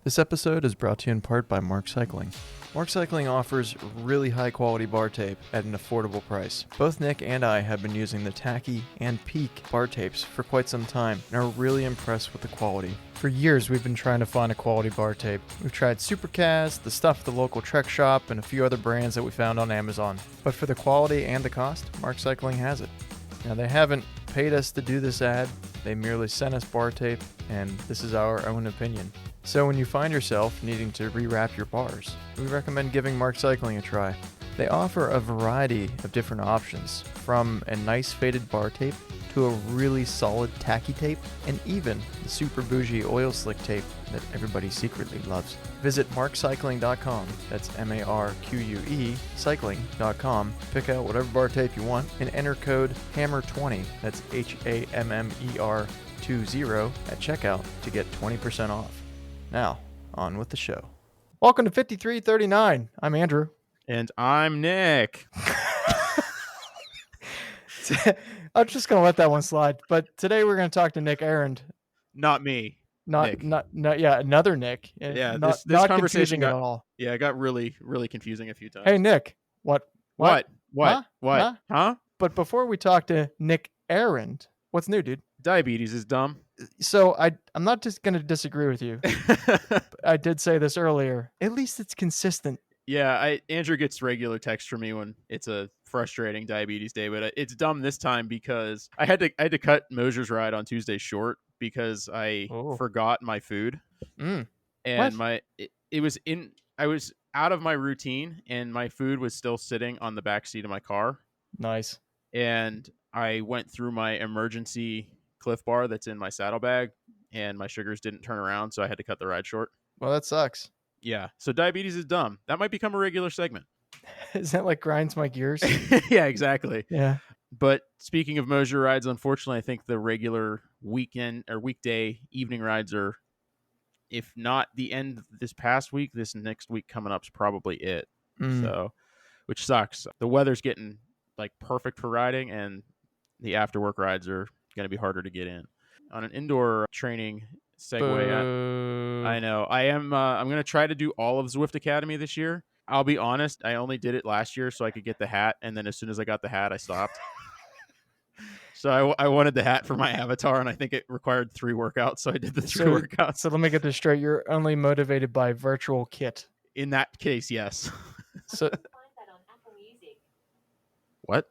This episode is brought to you in part by Mark Cycling. Mark Cycling offers really high quality bar tape at an affordable price. Both Nick and I have been using the Tacky and Peak bar tapes for quite some time and are really impressed with the quality. For years we've been trying to find a quality bar tape. We've tried Supercast, the stuff at the local Trek shop, and a few other brands that we found on Amazon. But for the quality and the cost, Mark Cycling has it. Now they haven't paid us to do this ad, they merely sent us bar tape, and this is our own opinion. So when you find yourself needing to rewrap your bars, we recommend giving Mark Cycling a try. They offer a variety of different options, from a nice faded bar tape to a really solid tacky tape, and even the super bougie oil slick tape that everybody secretly loves. Visit markcycling.com, that's MARQUE, cycling.com, pick out whatever bar tape you want, and enter code HAMMER20, that's HAMMER20 at checkout to get 20% off. Now, on with the show. Welcome to 5339. I'm Andrew. And I'm Nick. I'm just going to let that one slide. But today we're going to talk to Nick Arend. Not me. Not another Nick. Yeah, not conversation at all. Yeah, it got really confusing a few times. Hey, Nick. What? Huh? But before we talk to Nick Arend, what's new, dude? Diabetes is dumb. So I'm not just going to disagree with you. I did say this earlier. At least it's consistent. Yeah, Andrew gets regular text from me when it's a frustrating diabetes day, but it's dumb this time because I had to cut Mosier's ride on Tuesday short because I forgot my food. And I was out of my routine and my food was still sitting on the back seat of my car. Nice. And I went through my emergency Cliff Bar that's in my saddlebag and my sugars didn't turn around, so I had to cut the ride short. Well, that sucks. Yeah, so diabetes is dumb. That might become a regular segment. Is that like grinds my gears? Yeah, exactly. Yeah. But speaking of Mosier rides, unfortunately, I think the regular weekend or weekday evening rides are, if not the end of this past week, this next week coming up is probably it. So, which sucks. The weather's getting like perfect for riding, and the after work rides are going to be harder to get in. On an indoor training segue, I know I am. I'm going to try to do all of Zwift Academy this year. I'll be honest, I only did it last year so I could get the hat, and then as soon as I got the hat, I stopped. So I wanted the hat for my avatar, and I think it required 3 workouts, so I did the 3 workouts. So let me get this straight. You're only motivated by virtual kit. In that case, yes. So What?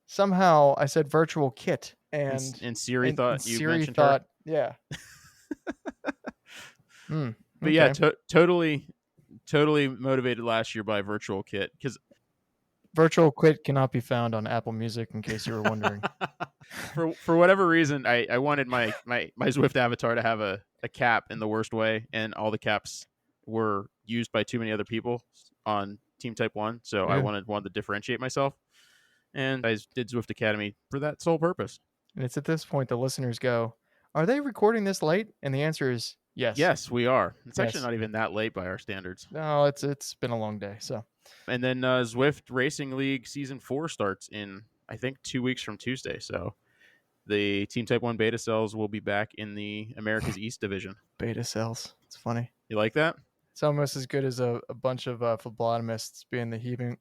Somehow I said virtual kit, and Siri thought you Siri mentioned thought, her. Yeah. But yeah, totally motivated last year by virtual kit because virtual kit cannot be found on Apple Music, in case you were wondering. for whatever reason, I wanted my Zwift avatar to have a cap in the worst way, and all the caps were used by too many other people on Team Type 1, so I wanted to differentiate myself, and I did Zwift Academy for that sole purpose. And it's at this point the listeners go, are they recording this late? And the answer is yes. Yes, we are. It's actually not even that late by our standards. No, it's been a long day. So, and then Zwift Racing League Season 4 starts in, I think, 2 weeks from Tuesday. So the Team Type 1 beta cells will be back in the America's East Division. Beta cells. It's funny. You like that? It's almost as good as a bunch of phlebotomists being the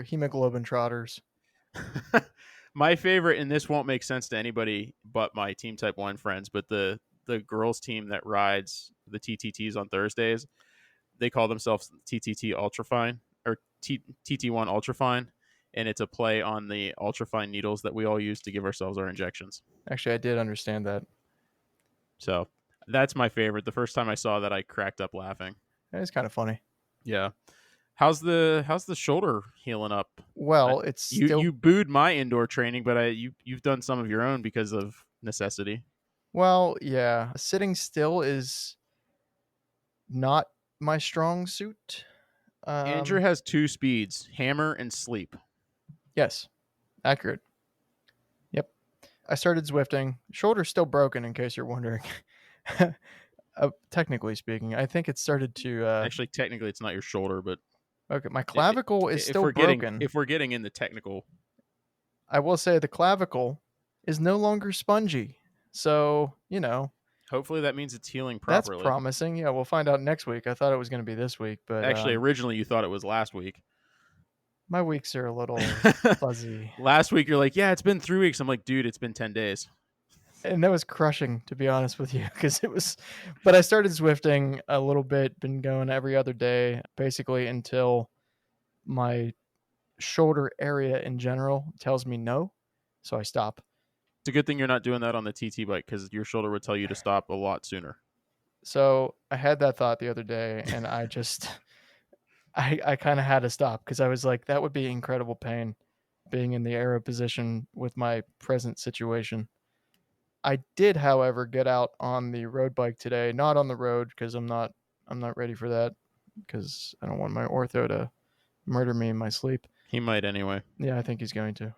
hemoglobin trotters. My favorite, and this won't make sense to anybody but my Team Type 1 friends, but the girls team that rides the TTTs on Thursdays, they call themselves TTT Ultrafine or TT1 Ultrafine, and it's a play on the ultrafine needles that we all use to give ourselves our injections. Actually, I did understand that. So that's my favorite. The first time I saw that, I cracked up laughing. It's kind of funny. Yeah. How's the shoulder healing up? Well, it's still... you booed my indoor training, but you've done some of your own because of necessity. Well, yeah, sitting still is not my strong suit. Andrew has 2 speeds: hammer and sleep. Yes, accurate. Yep, I started Zwifting. Shoulder's still broken, in case you're wondering. Technically speaking, I think it started to. Actually, technically, it's not your shoulder, but okay, my clavicle is still broken. If we're getting in the technical, I will say the clavicle is no longer spongy. So, you know, Hopefully that means it's healing That's properly. promising. Yeah, we'll find out next week. I thought it was going to be this week, but Actually, originally you thought it was last week. my weeks are a little fuzzy. Last week you're like, yeah, it's been 3 weeks. I'm like, dude, it's been 10 days. And that was crushing, to be honest with you, because it was. But I started Zwifting a little bit, been going every other day, basically until my shoulder area in general tells me no, so I stop. It's a good thing you're not doing that on the TT bike because your shoulder would tell you to stop a lot sooner. So I had that thought the other day, and I just, I kind of had to stop because I was like, that would be incredible pain, being in the aero position with my present situation. I did, however, get out on the road bike today, not on the road because I'm not ready for that because I don't want my ortho to murder me in my sleep. He might anyway. Yeah, I think he's going to.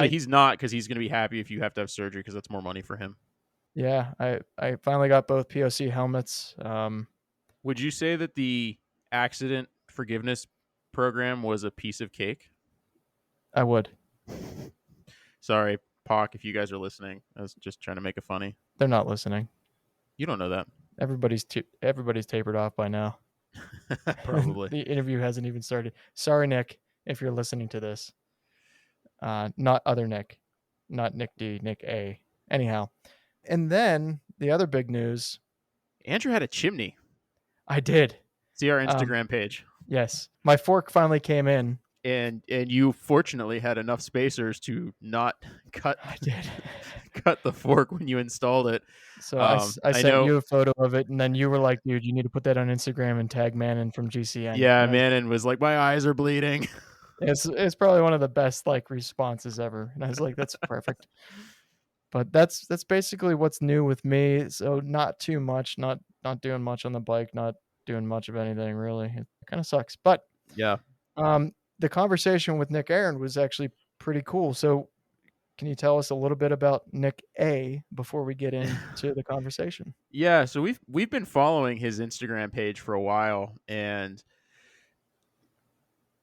He's not, because he's going to be happy if you have to have surgery because that's more money for him. Yeah, I finally got both POC helmets. Would you say that the accident forgiveness program was a piece of cake? I would. Sorry, Pock, if you guys are listening. I was just trying to make it funny. They're not listening. You don't know that. Everybody's tapered off by now. Probably. The interview hasn't even started. Sorry, Nick, if you're listening to this. Not other Nick. Not Nick D, Nick A. Anyhow. And then the other big news. Andrew had a chimney. I did. See our Instagram page. Yes. My fork finally came in. And you fortunately had enough spacers to not cut the fork when you installed it. So I sent you a photo of it, and then you were like, dude, you need to put that on Instagram and tag Manon from GCN. Yeah, Manon was like, my eyes are bleeding. It's probably one of the best responses ever. And I was like, that's perfect. But that's basically what's new with me. So not too much, not doing much on the bike, not doing much of anything really. It kind of sucks. But yeah. The conversation with Nick Arend was actually pretty cool. So can you tell us a little bit about Nick A before we get into the conversation? Yeah, so we've been following his Instagram page for a while, and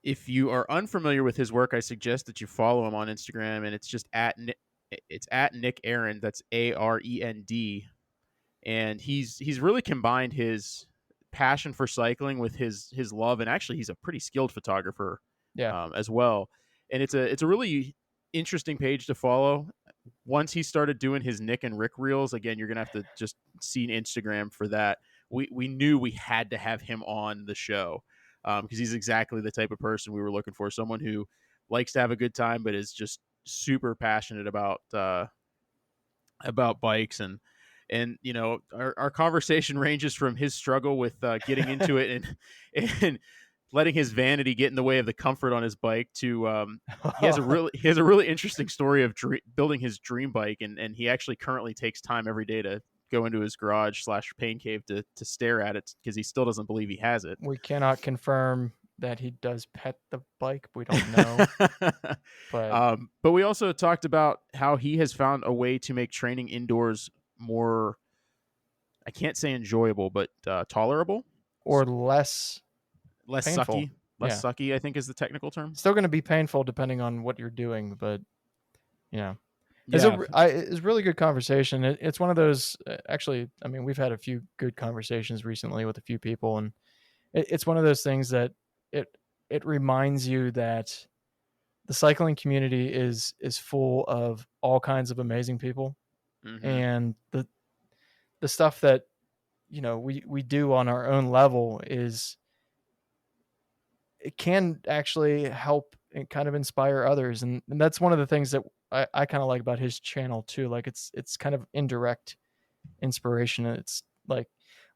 if you are unfamiliar with his work, I suggest that you follow him on Instagram, and it's just at Nick Arend. That's AREND, and he's really combined his passion for cycling with his love, and actually he's a pretty skilled photographer. Yeah. As well. And it's a really interesting page to follow. Once he started doing his Nick and Rick reels, again, you're going to have to just see Instagram for that. We knew we had to have him on the show because he's exactly the type of person we were looking for. Someone who likes to have a good time, but is just super passionate about bikes. And you know, our conversation ranges from his struggle with getting into it and letting his vanity get in the way of the comfort on his bike to he has a really interesting story of building his dream bike, and he actually currently takes time every day to go into his garage / pain cave to stare at it because he still doesn't believe he has it. We cannot confirm that he does pet the bike. We don't know. But we also talked about how he has found a way to make training indoors more, I can't say enjoyable, but tolerable or less painful. Sucky, I think is the technical term. Still going to be painful depending on what you're doing, but it's a really good conversation. It's one of those, actually, I mean, we've had a few good conversations recently with a few people, and it's one of those things that it reminds you that the cycling community is full of all kinds of amazing people. Mm-hmm. And the stuff that, we do on our own level it can actually help and kind of inspire others. And that's one of the things that I kind of like about his channel too. Like it's kind of indirect inspiration. It's like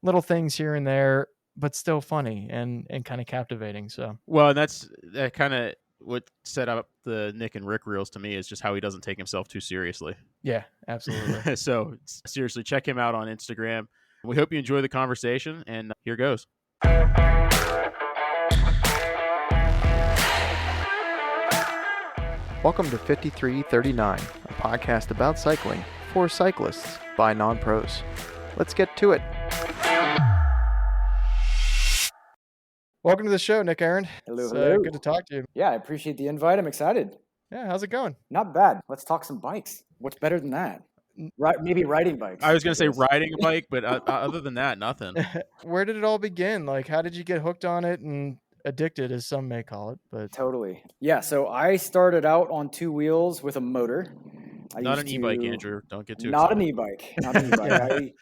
little things here and there, but still funny and kind of captivating. So, well, that kind of what set up the Nick and Rick reels to me is just how he doesn't take himself too seriously. Yeah, absolutely. So seriously, check him out on Instagram. We hope you enjoy the conversation, and here goes. Welcome to 5339, a podcast about cycling for cyclists by non-pros. Let's get to it. Welcome to the show, Nick Arend. Hello. Good to talk to you. Yeah, I appreciate the invite. I'm excited. Yeah, how's it going? Not bad. Let's talk some bikes. What's better than that? Right, maybe riding bikes. I was going to say guess. riding a bike, but other than that, nothing. Where did it all begin? Like, how did you get hooked on it and addicted, as some may call it? But Totally. Yeah. So I started out on 2 wheels with a motor. Not an e-bike, Andrew. Don't get too Not excited. an e-bike. Not an e-bike.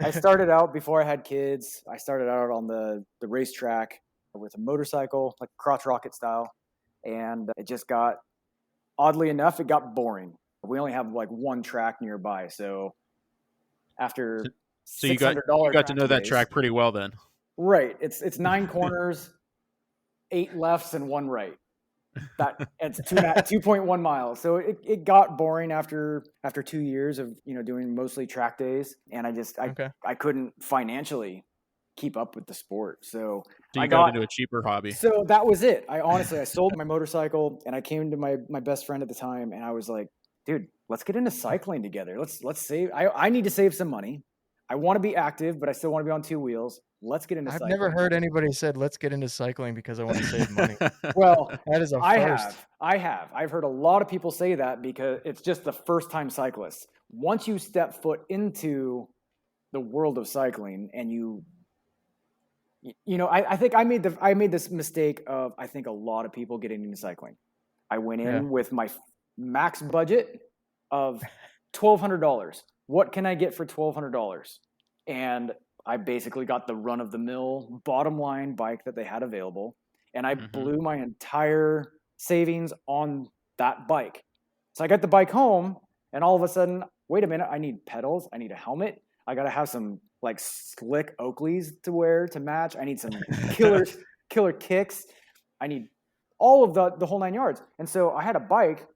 I started out before I had kids. I started out on the racetrack with a motorcycle, like crotch rocket style. And it just got, oddly enough, it got boring. We only have like one track nearby. So after So you got to know that track pretty well then. Right. It's 9 corners, 8 lefts, and 1 right. That it's 2.1 miles. So it got boring after 2 years of doing mostly track days, and I couldn't financially keep up with the sport. So you got into a cheaper hobby. So that was it. I sold my motorcycle, and I came to my best friend at the time, and I was like, dude, let's get into cycling together. Let's save. I need to save some money. I want to be active, but I still want to be on 2 wheels. Let's get into cycling. I've never heard anybody said, let's get into cycling because I want to save money. Well, that is a first. I have. I've heard a lot of people say that because it's just the first time cyclists. Once you step foot into the world of cycling and I think I made this mistake of, I think, a lot of people getting into cycling. I went in with my max budget of $1,200. What can I get for $1,200? And I basically got the run-of-the-mill bottom line bike that they had available, and I blew my entire savings on that bike. So I got the bike home, and all of a sudden, wait a minute, I need pedals, I need a helmet, I got to have some like slick Oakleys to wear to match, I need some killer kicks, I need all of the whole 9 yards. And so I had a bike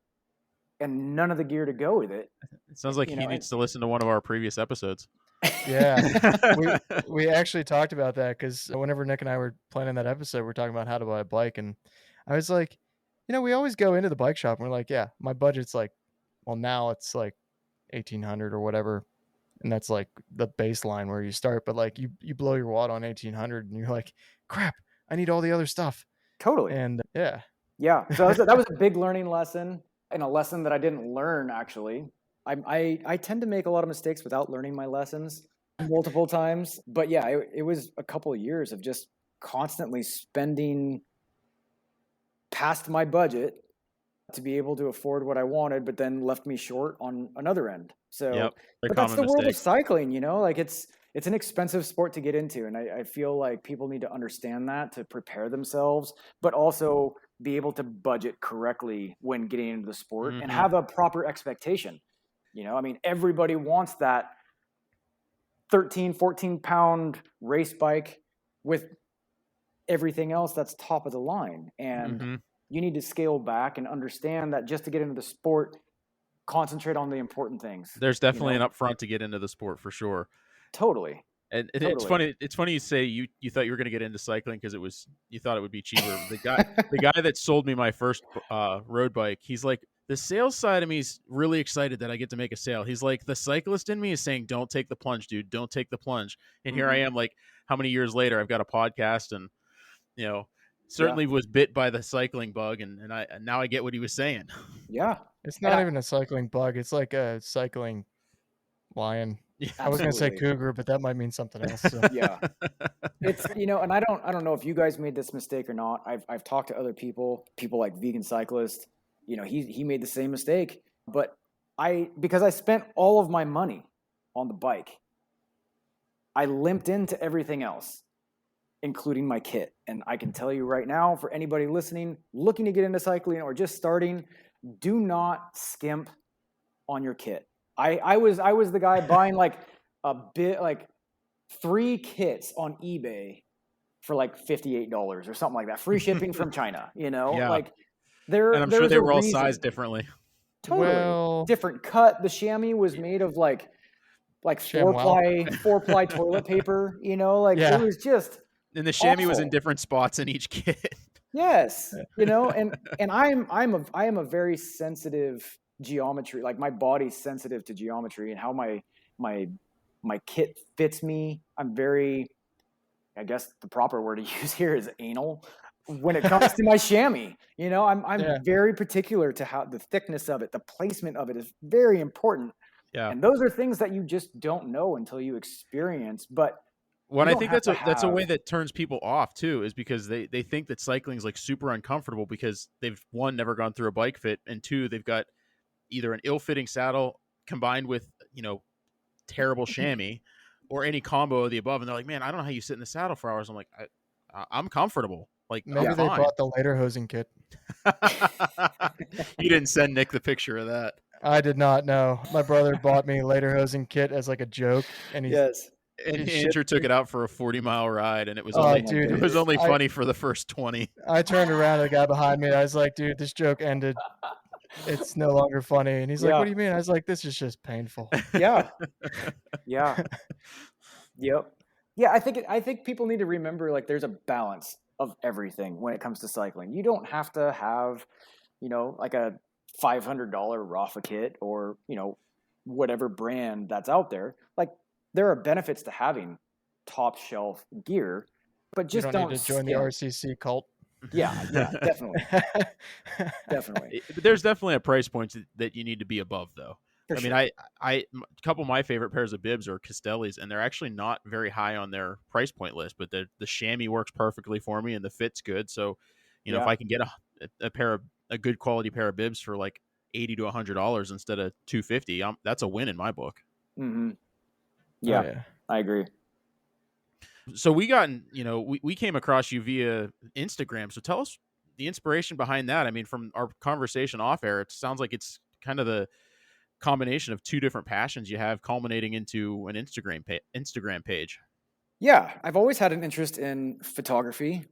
and none of the gear to go with it. It sounds like he needs to listen to one of our previous episodes. Yeah, we actually talked about that because whenever Nick and I were planning that episode, we were talking about how to buy a bike, and I was like, we always go into the bike shop and we're like, yeah, my budget's like, well, now it's like 1,800 or whatever, and that's like the baseline where you start, but like you blow your wad on 1,800 and you're like, crap, I need all the other stuff. Totally. And yeah. So that was a big learning lesson, and a lesson that I didn't learn actually. I tend to make a lot of mistakes without learning my lessons multiple times. But yeah, it was a couple of years of just constantly spending past my budget to be able to afford what I wanted, but then left me short on another end. So, but that's the world of cycling, like it's an expensive sport to get into. And I feel like people need to understand that to prepare themselves, but also be able to budget correctly when getting into the sport and have a proper expectation. Everybody wants that 13, 14 pound race bike with everything else that's top of the line. And you need to scale back and understand that just to get into the sport, concentrate on the important things. There's definitely an upfront to get into the sport for sure. Totally. And it's funny. It's funny you say you thought you were going to get into cycling because you thought it would be cheaper. The guy that sold me my first road bike, he's like, the sales side of me is really excited that I get to make a sale. He's like, the cyclist in me is saying, don't take the plunge, dude. Don't take the plunge. And here I am, like, how many years later, I've got a podcast and, certainly was bit by the cycling bug. And now I get what he was saying. Yeah. It's not even a cycling bug. It's like a cycling lion. Yeah, I was going to say cougar, but that might mean something else. So. Yeah. It's, and I don't know if you guys made this mistake or not. I've talked to other people like Vegan Cyclist. He made the same mistake, but because I spent all of my money on the bike, I limped into everything else, including my kit. And I can tell you right now, for anybody listening, looking to get into cycling or just starting, do not skimp on your kit. I was the guy buying like 3 kits on eBay for like $58 or something like that. Free shipping from China, like. And I'm sure they were all sized differently. Totally. Different cut. The chamois was made of like 4-ply toilet paper, It was just. And the chamois was in different spots in each kit. Yes. And I am a very sensitive geometry, like my body's sensitive to geometry and how my kit fits me. I'm very, I guess the proper word to use here is anal. When it comes to my chamois, I'm very particular to how the thickness of it, the placement of it is very important. Yeah. And those are things that you just don't know until you experience. But Well, you I don't think have that's to a way have, that turns people off too, is because they think that cycling is like super uncomfortable because they've, one, never gone through a bike fit, and two, they've got either an ill-fitting saddle combined with, terrible chamois, or any combo of the above, and they're like, man, I don't know how you sit in the saddle for hours. I'm like, I'm comfortable, like, I'm Maybe Yeah. they fine. bought the lederhosen kit. You didn't send Nick the picture of that. I did not know. My brother bought me a lederhosen kit as like a joke, and yes. And he Andrew shipped took me. it out for a 40-mile ride, and it was Oh, only my dude, it was goodness. only I funny for the first 20. I turned around to the guy behind me. I was like, dude, this joke ended. It's no longer funny. And he's like, what Yeah. do you mean? I was like, this is just painful. Yeah. Yeah. Yep. Yeah. I think people need to remember, like, there's a balance of everything when it comes to cycling. You don't have to have, like a $500 Rafa kit or, whatever brand that's out there. Like, there are benefits to having top shelf gear, but You just don't need don't to join the skimp. RCC cult. Yeah. Yeah. Definitely. Definitely. There's definitely a price point that you need to be above, though. For I sure. mean, a couple of my favorite pairs of bibs are Castelli's, and they're actually not very high on their price point list, but the chamois works perfectly for me, and the fit's good. So, if Yeah. I can get a good quality pair of bibs for like $80 to $100 instead of $250, that's a win in my book. Mm-hmm. Oh, Yeah. yeah. I agree. So we came across you via Instagram. So tell us the inspiration behind that. I mean, from our conversation off air, it sounds like it's kind of the combination of two different passions you have culminating into an Instagram page. Yeah, I've always had an interest in photography,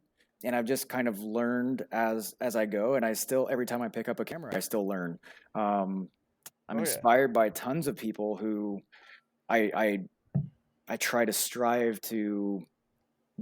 and I've just kind of learned as I go. And I still, every time I pick up a camera, I still learn. I'm Oh, yeah. inspired by tons of people who I try to strive to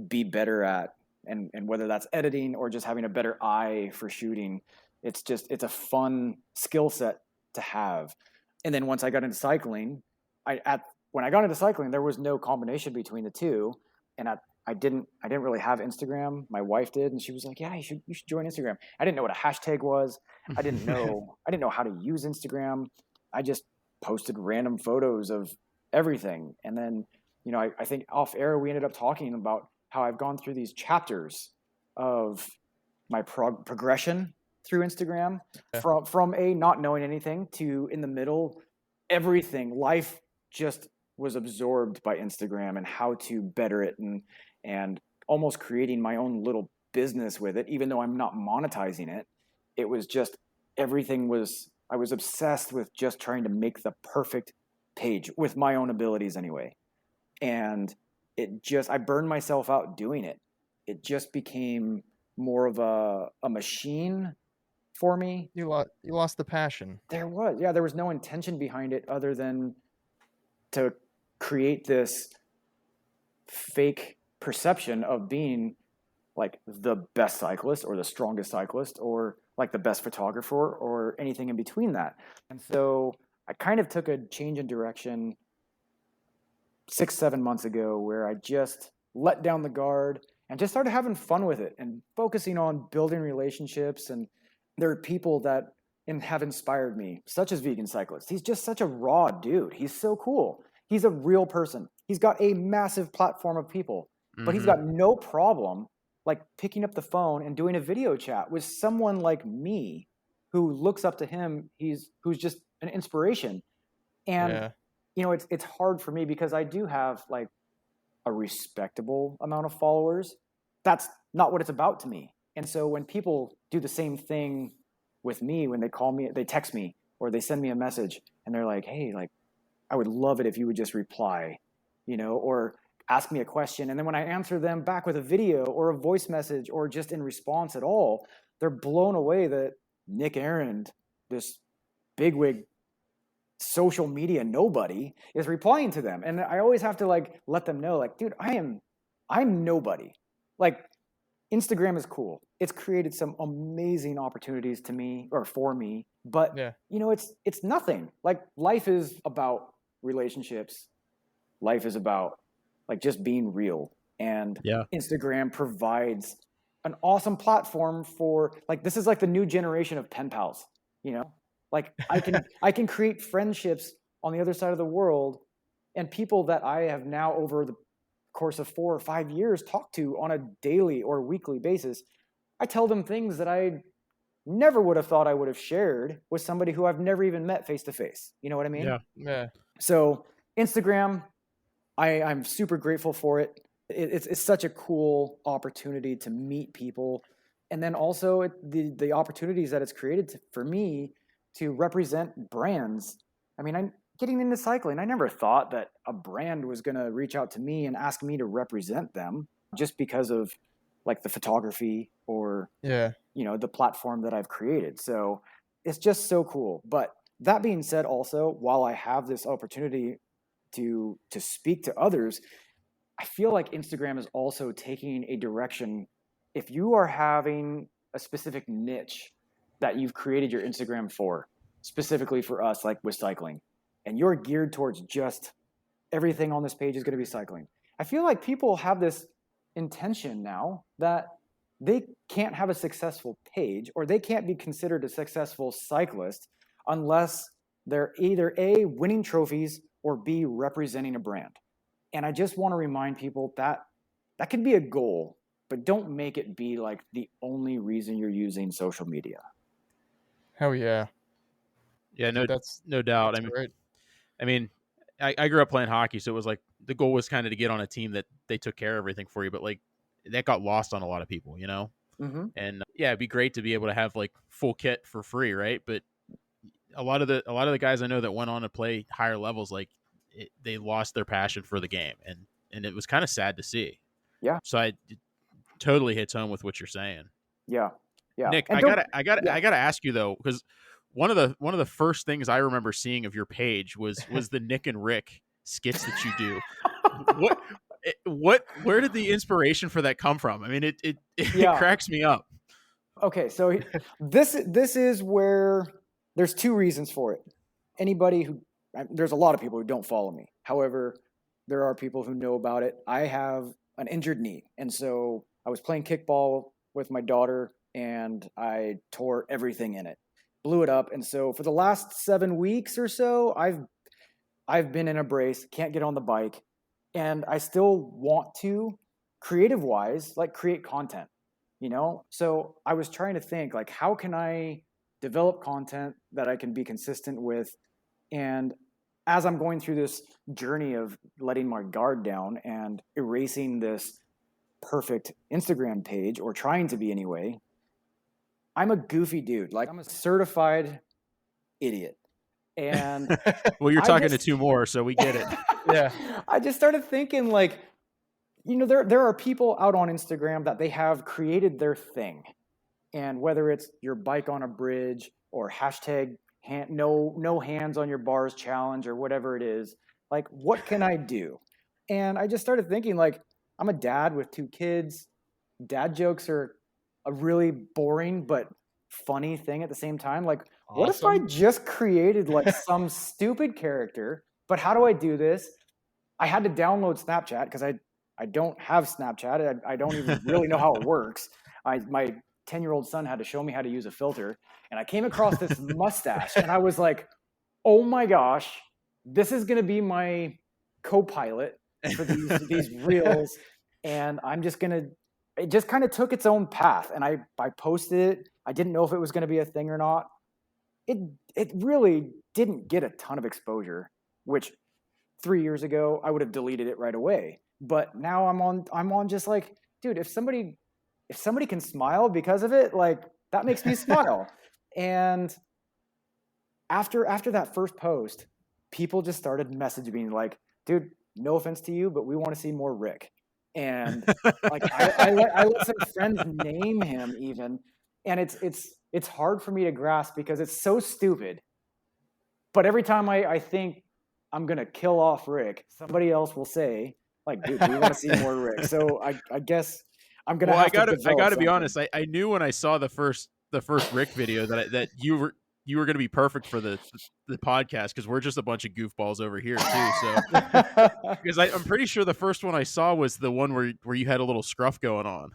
be better at, and whether that's editing or just having a better eye for shooting, it's a fun skill set to have. And then once I got into cycling, when I got into cycling, there was no combination between the two, and I didn't really have Instagram. My wife did, and she was like, "Yeah, you should join Instagram." I didn't know what a hashtag was. I didn't know how to use Instagram. I just posted random photos of everything, and then I think off air we ended up talking about how I've gone through these chapters of my progression through Instagram, Yeah. from a not knowing anything to in the middle, everything. Life just was absorbed by Instagram and how to better it, and almost creating my own little business with it, even though I'm not monetizing it. It was just everything was, I was obsessed with just trying to make the perfect page with my own abilities anyway. And I burned myself out doing it. It just became more of a machine for me. You lost the passion. There was no intention behind it other than to create this fake perception of being like the best cyclist or the strongest cyclist or like the best photographer or anything in between that. And so I kind of took a change in direction 6-7 months ago, where I just let down the guard and just started having fun with it and focusing on building relationships. And there are people that have inspired me, such as Vegan Cyclist. He's just such a raw dude. He's so cool. He's a real person. He's got a massive platform of people, but he's got no problem like picking up the phone and doing a video chat with someone like me who looks up to him. Who's just an inspiration. And Yeah. it's hard for me because I do have like a respectable amount of followers. That's not what it's about to me. And so when people do the same thing with me, when they call me, they text me, or they send me a message and they're like, "Hey, like, I would love it if you would just reply, or ask me a question." And then when I answer them back with a video or a voice message or just in response at all, they're blown away that Nick Arend, this bigwig social media nobody, is replying to them. And I always have to like let them know, like, dude, I'm nobody. Like, Instagram is cool. It's created some amazing opportunities to me, or for me, but Yeah. it's nothing. Like, life is about relationships. Life is about like just being real. And Yeah. Instagram provides an awesome platform for, like, this is like the new generation of pen pals, Like, I can create friendships on the other side of the world, and people that I have now over the course of 4 or 5 years talked to on a daily or weekly basis. I tell them things that I never would have thought I would have shared with somebody who I've never even met face to face. You know what I mean? Yeah. So Instagram, I'm super grateful for it. It's such a cool opportunity to meet people. And then also the opportunities that it's created for me to represent brands. I mean, I'm getting into cycling. I never thought that a brand was going to reach out to me and ask me to represent them just because of like the photography or, the platform that I've created. So it's just so cool. But that being said, also, while I have this opportunity to speak to others, I feel like Instagram is also taking a direction. If you are having a specific niche that you've created your Instagram for, specifically for us, like with cycling, and you're geared towards just everything on this page is going to be cycling, I feel like people have this intention now that they can't have a successful page or they can't be considered a successful cyclist unless they're either A, winning trophies, or B, representing a brand. And I just want to remind people that that can be a goal, but don't make it be like the only reason you're using social media. Hell yeah. Yeah, Dude, no doubt. That's great. I mean, I grew up playing hockey, so it was like the goal was kind of to get on a team that they took care of everything for you, but like that got lost on a lot of people, you know? Mm-hmm. And yeah, it'd be great to be able to have like full kit for free, right? But a lot of the guys I know that went on to play higher levels, like they lost their passion for the game, and it was kind of sad to see. Yeah. So it totally hits home with what you're saying. Yeah. Nick, And I gotta ask you though, because one of the first things I remember seeing of your page was the Nick and Rick skits that you do. Where did the inspiration for that come from? I mean, it cracks me up. Okay, so this is where there's two reasons for it. There's a lot of people who don't follow me. However, there are people who know about it. I have an injured knee, and so I was playing kickball with my daughter, and I tore everything in it, blew it up, and so for the last 7 weeks or so, I've been in a brace, can't get on the bike, and I still want to, creative-wise, like create content, So I was trying to think, like, how can I develop content that I can be consistent with? And as I'm going through this journey of letting my guard down and erasing this perfect Instagram page, or trying to be anyway, I'm a goofy dude. Like, I'm a certified idiot. And well, you're talking to two more, so we get it. Yeah. I just started thinking, like, there are people out on Instagram that they have created their thing. And whether it's your bike on a bridge or hashtag no hands on your bars challenge or whatever it is, like, what can I do? And I just started thinking, like, I'm a dad with 2 kids. Dad jokes are a really boring but funny thing at the same time. Like, awesome. What if I just created like some stupid character? But how do I do this? I had to download Snapchat because I don't have Snapchat. I don't even really know how it works. My 10-year-old son had to show me how to use a filter, and I came across this mustache, and I was like, oh my gosh, this is going to be my co-pilot for these reels, and I'm just going to, it just kind of took its own path, and I posted it. I didn't know if it was going to be a thing or not. It really didn't get a ton of exposure, which 3 years ago I would have deleted it right away. But now I'm on just like, dude, if somebody can smile because of it, like, that makes me smile. And after that first post, people just started messaging me like, dude, no offense to you, but we want to see more Rick. And like, I let some friends name him even. And it's hard for me to grasp because it's so stupid. But every time I think I'm going to kill off Rick, somebody else will say, like, dude, we want to see more Rick. So I guess I'm going to have to develop I got to be something. honest. I knew when I saw the first Rick video that you were going to be perfect for the podcast, because we're just a bunch of goofballs over here too. So because I'm pretty sure the first one I saw was the one where you had a little scruff going on.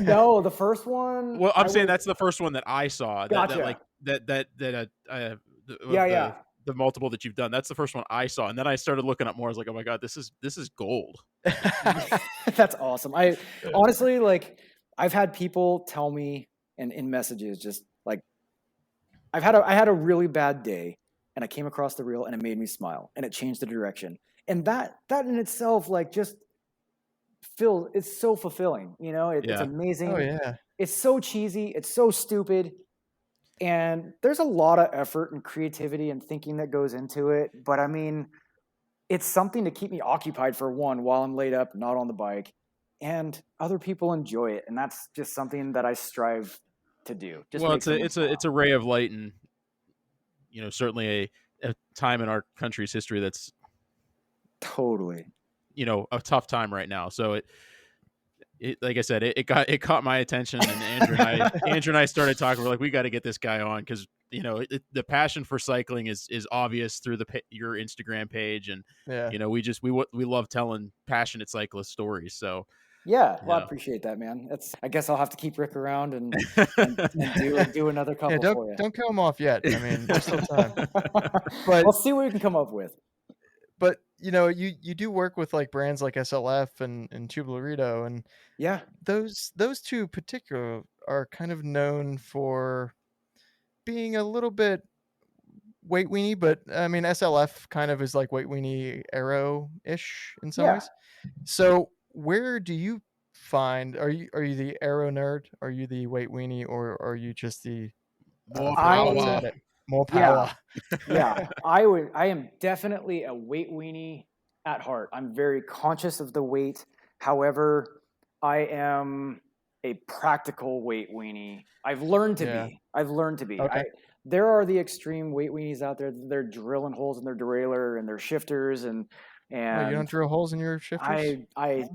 No, the first one. Well, I'm saying that's the first one that I saw. Gotcha. Yeah. the multiple that you've done. That's the first one I saw, and then I started looking up more. I was like, oh my god, this is gold. That's awesome. I honestly, like, I've had people tell me in messages, just like, I had a really bad day, and I came across the reel, and it made me smile, and it changed the direction, and that in itself, like, just it's so fulfilling. You know, it's Yeah. amazing. Oh yeah. It's so cheesy. It's so stupid. And there's a lot of effort and creativity and thinking that goes into it. But I mean, it's something to keep me occupied for one while I'm laid up, not on the bike. And other people enjoy it. And that's just something that I strive to do. Just Well, make someone smile. it's a ray of light, and certainly a time in our country's history that's Totally. a tough time right now. So it like I said, it caught my attention, and Andrew and I started talking. We're like, we got to get this guy on, because the passion for cycling is obvious through your Instagram page, and Yeah. we love telling passionate cyclist stories. So Yeah, well, I appreciate that, man. I guess I'll have to keep Rick around and do another couple for you. Don't kill him off yet. I mean, there's still time. But we'll see what we can come up with. But you do work with like brands like SLF and Tubularito, and yeah, those two particular are kind of known for being a little bit weight weenie, but I mean SLF kind of is like weight weenie aero-ish in some ways. So where do you find, are you the aero nerd? Are you the weight weenie, or are you just the more power? More power. Yeah. I am definitely a weight weenie at heart. I'm very conscious of the weight. However, I am a practical weight weenie. I've learned to be. Okay. There are the extreme weight weenies out there. They're drilling holes in their derailleur and their shifters, and you don't drill holes in your shifters? I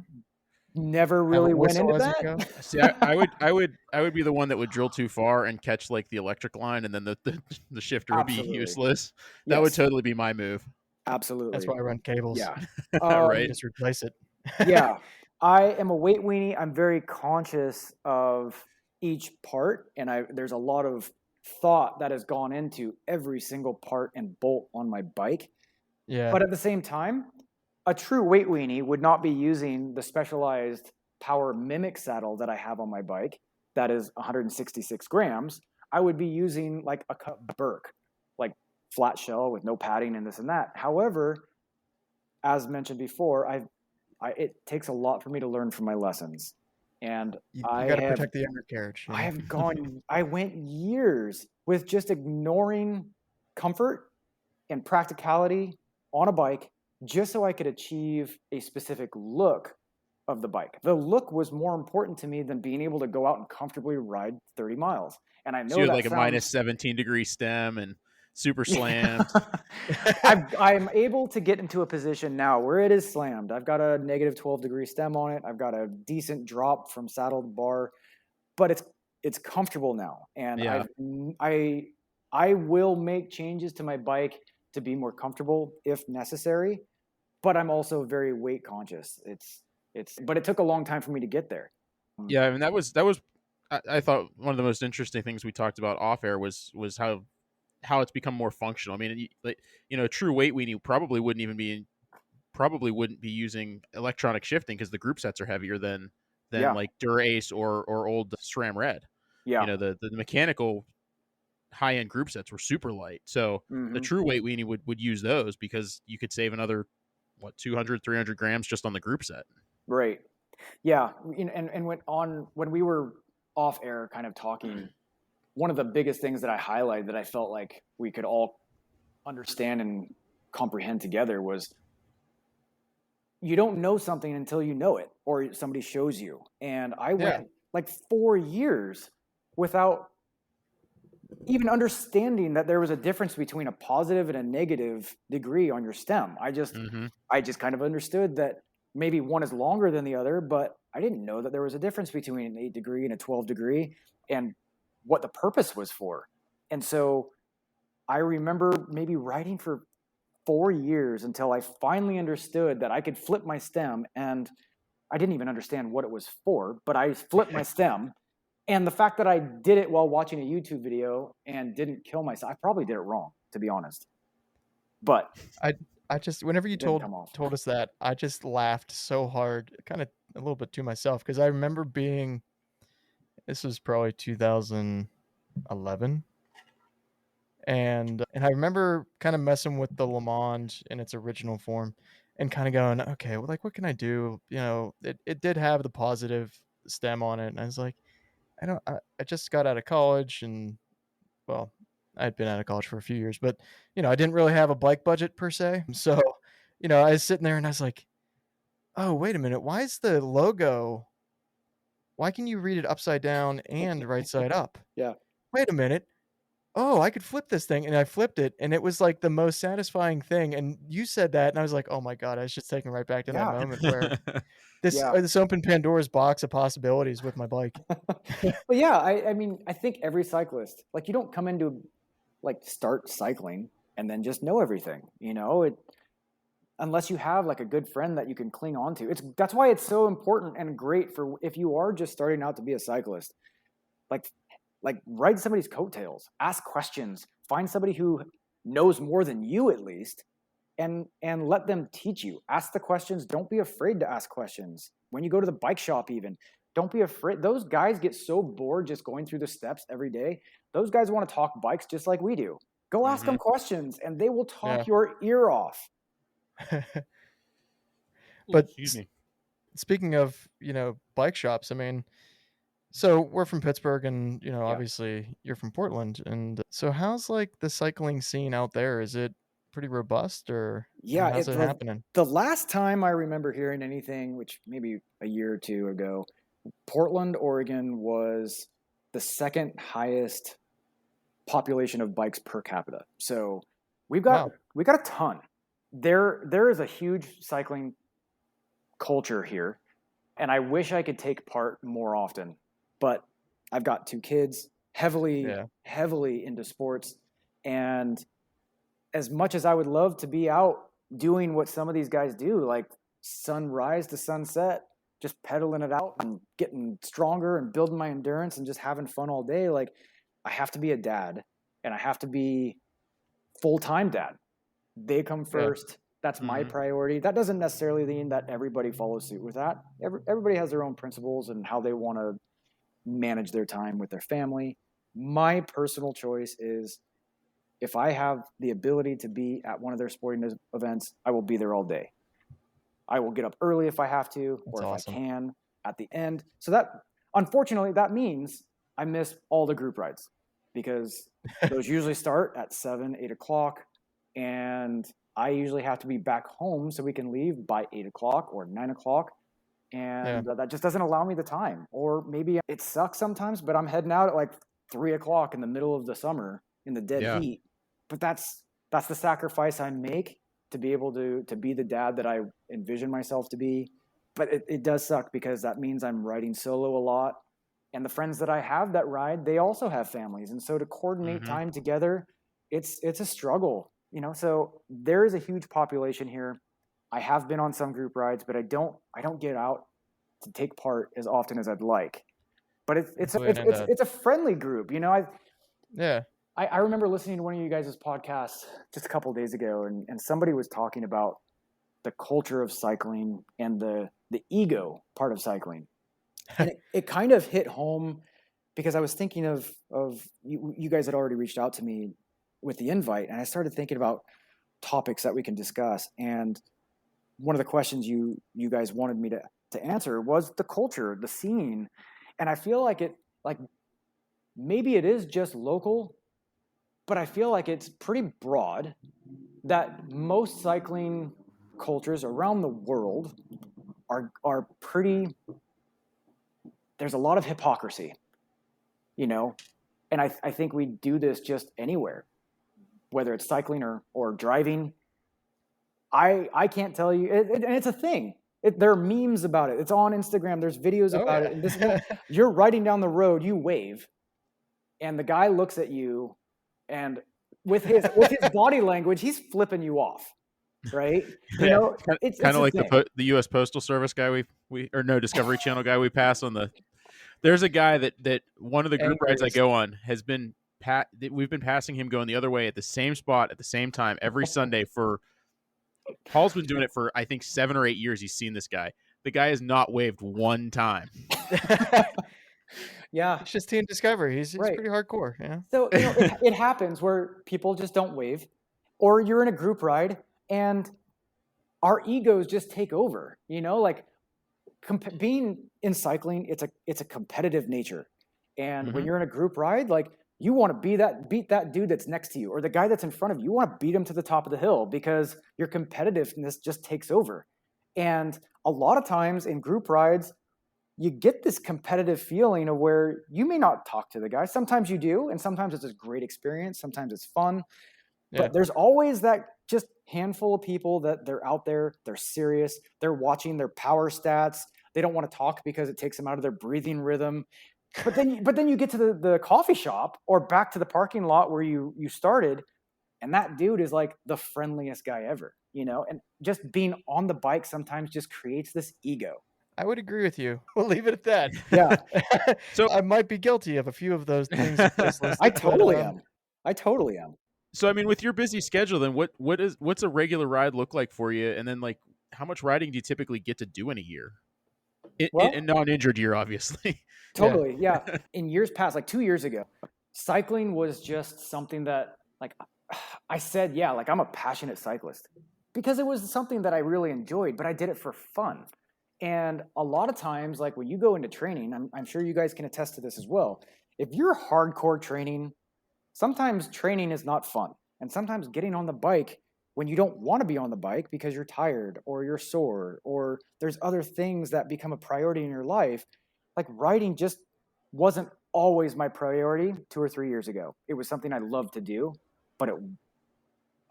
never really went into that. See, I would be the one that would drill too far and catch like the electric line, and then the shifter would be useless. That would totally be my move. Absolutely. That's why I run cables. Yeah. Right. Just replace it. Yeah. I am a weight weenie. I'm very conscious of each part, and there's a lot of thought that has gone into every single part and bolt on my bike. Yeah. But at the same time, a true weight weenie would not be using the specialized power mimic saddle that I have on my bike. That is 166 grams. I would be using like a cut Burke, like flat shell with no padding and this and that. However, as mentioned before, it takes a lot for me to learn from my lessons. And you got to protect the undercarriage. I went years with just ignoring comfort and practicality on a bike just so I could achieve a specific look of the bike. The look was more important to me than being able to go out and comfortably ride 30 miles. And I know so you had like a minus 17 degree stem and super slammed. I'm able to get into a position now where it is slammed. I've got a negative 12 degree stem on it. I've got a decent drop from saddle to bar, but it's comfortable now. And I will make changes to my bike to be more comfortable if necessary, but I'm also very weight conscious. But it took a long time for me to get there. Yeah, I mean that was I thought one of the most interesting things we talked about off air was how it's become more functional. I mean, true weight weenie probably wouldn't be using electronic shifting, because the group sets are heavier than like Dura-Ace or old SRAM Red. Yeah, the mechanical high end group sets were super light. So the true weight weenie would use those, because you could save another 200, 300 grams just on the group set. Right. Yeah. And when we were off air kind of talking, one of the biggest things that I highlighted that I felt like we could all understand and comprehend together was, you don't know something until you know it or somebody shows you. And I went like 4 years without even understanding that there was a difference between a positive and a negative degree on your stem. I just kind of understood that maybe one is longer than the other, but I didn't know that there was a difference between an 8 degree and a 12 degree and what the purpose was for. And so I remember maybe riding for 4 years until I finally understood that I could flip my stem, and I didn't even understand what it was for, but I flipped my stem. And the fact that I did it while watching a YouTube video and didn't kill myself, I probably did it wrong, to be honest. but I just, whenever you it didn't come off. told us that, I just laughed so hard, kind of a little bit to myself, because I remember this was probably 2011, and I remember kind of messing with the Le Mans in its original form, and kind of going, okay, well, like, what can I do? You know, it did have the positive stem on it, and I was like, I just got out of college, and well, I'd been out of college for a few years, but I didn't really have a bike budget per se. So, I was sitting there and I was like, oh, wait a minute, why is the logo? Why can you read it upside down and right side up? Yeah. Wait a minute. Oh, I could flip this thing, and I flipped it, and it was like the most satisfying thing. And you said that, and I was like, oh my god, I was just taken right back to that moment where this opened Pandora's box of possibilities with my bike. But yeah, I mean, I think every cyclist, like, you don't come into like start cycling and then just know everything, unless you have like a good friend that you can cling on to. That's why it's so important and great for if you are just starting out to be a cyclist, like ride somebody's coattails, ask questions, find somebody who knows more than you at least, and let them teach you. Ask the questions. Don't be afraid to ask questions. When you go to the bike shop even, don't be afraid. Those guys get so bored just going through the steps every day. Those guys want to talk bikes just like we do. Go ask them questions, and they will talk your ear off. But speaking of, bike shops, I mean, so we're from Pittsburgh, and, obviously you're from Portland. And so how's like the cycling scene out there? Is it pretty robust, or how's it happening? The last time I remember hearing anything, which maybe a year or two ago, Portland, Oregon was the second highest population of bikes per capita. So we got a ton. There is a huge cycling culture here, and I wish I could take part more often, but I've got 2 kids, heavily into sports, and as much as I would love to be out doing what some of these guys do, like sunrise to sunset, just pedaling it out and getting stronger and building my endurance and just having fun all day, like, I have to be a dad, and I have to be full-time dad. They come first. That's my priority. That doesn't necessarily mean that everybody follows suit with that. Everybody has their own principles and how they want to manage their time with their family. My personal choice is, if I have the ability to be at one of their sporting events, I will be there all day. I will get up early if I have to, or if I can at the end. So that, unfortunately, that means I miss all the group rides, because those usually start at 7, 8 o'clock. And I usually have to be back home so we can leave by 8 o'clock or 9 o'clock. And that just doesn't allow me the time. Or maybe it sucks sometimes, but I'm heading out at like 3 o'clock in the middle of the summer in the dead heat. But that's the sacrifice I make to be able to be the dad that I envision myself to be. But it does suck, because that means I'm riding solo a lot. And the friends that I have that ride, they also have families. And so to coordinate time together, it's a struggle. So there is a huge population here. I have been on some group rides, but I don't get out to take part as often as I'd like. But it's a friendly group. I remember listening to one of you guys' podcasts just a couple of days ago, and somebody was talking about the culture of cycling and the ego part of cycling. And it kind of hit home, because I was thinking of you guys had already reached out to me with the invite, and I started thinking about topics that we can discuss. And one of the questions you guys wanted me to answer was the culture, the scene. And I feel like maybe it is just local, but I feel like it's pretty broad, that most cycling cultures around the world are pretty, there's a lot of hypocrisy, and I think we do this just anywhere, whether it's cycling or driving. I can't tell you, and it's a thing. There are memes about it. It's on Instagram. There's videos about it. And you're riding down the road, you wave, and the guy looks at you, and with his body language, he's flipping you off, right? It's kind of like the U.S. Postal Service guy Discovery Channel guy we pass on the. There's a guy that one of the group rides I go on has been we've been passing him going the other way at the same spot at the same time every Sunday for. Paul's been doing it for I think 7 or 8 years. He's seen this guy. The guy has not waved one time. Yeah. It's just Team Discovery. He's Right. pretty hardcore. Yeah. So it happens where people just don't wave, or you're in a group ride and our egos just take over. Like being in cycling, it's a competitive nature, and when you're in a group ride, like you want to beat that dude that's next to you, or the guy that's in front of you. You want to beat him to the top of the hill because your competitiveness just takes over. And a lot of times in group rides, you get this competitive feeling of where you may not talk to the guy. Sometimes you do, and sometimes it's a great experience. Sometimes it's fun. Yeah. But there's always that just handful of people that they're out there, they're serious, they're watching their power stats. They don't want to talk because it takes them out of their breathing rhythm. But then you get to the coffee shop or back to the parking lot where you started, and that dude is like the friendliest guy ever, and just being on the bike sometimes just creates this ego. I would agree with you. We'll leave it at that. Yeah. So I might be guilty of a few of those things you just listed. I totally am. So I mean, with your busy schedule, then what's a regular ride look like for you? And then like, how much riding do you typically get to do in a year? In non-injured year, obviously. Totally, yeah. In years past, like 2 years ago, cycling was just something that, like, I said, yeah, like I'm a passionate cyclist because it was something that I really enjoyed, but I did it for fun. And a lot of times, like when you go into training, I'm sure you guys can attest to this as well. If you're hardcore training, sometimes training is not fun. And sometimes getting on the bike when you don't want to be on the bike because you're tired or you're sore or there's other things that become a priority in your life, like riding just wasn't always my priority 2 or 3 years ago. It was something I loved to do, but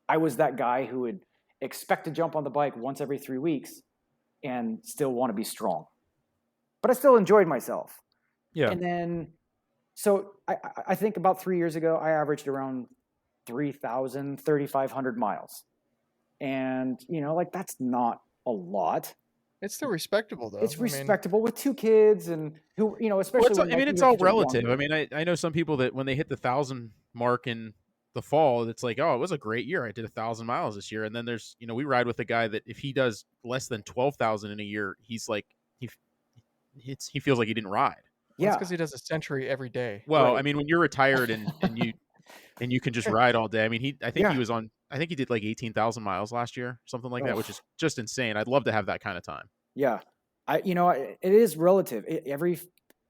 I was that guy who would expect to jump on the bike once every 3 weeks and still want to be strong. But I still enjoyed myself. Yeah. And then, so I think about 3 years ago, I averaged around 3,000, 3,500 miles. And, like that's not a lot. It's still respectable, though. It's respectable with 2 kids and who, especially. Well, it's all relative. I mean, I know some people that when they hit the 1,000 mark in the fall, it's like, oh, it was a great year. I did 1,000 miles this year. And then there's, we ride with a guy that if he does less than 12,000 in a year, he's like, he feels like he didn't ride. Yeah, because he does a century every day. Well, right. I mean, when you're retired and you can just ride all day. I mean, I think he did like 18,000 miles last year, something like that, which is just insane. I'd love to have that kind of time. Yeah. It is relative.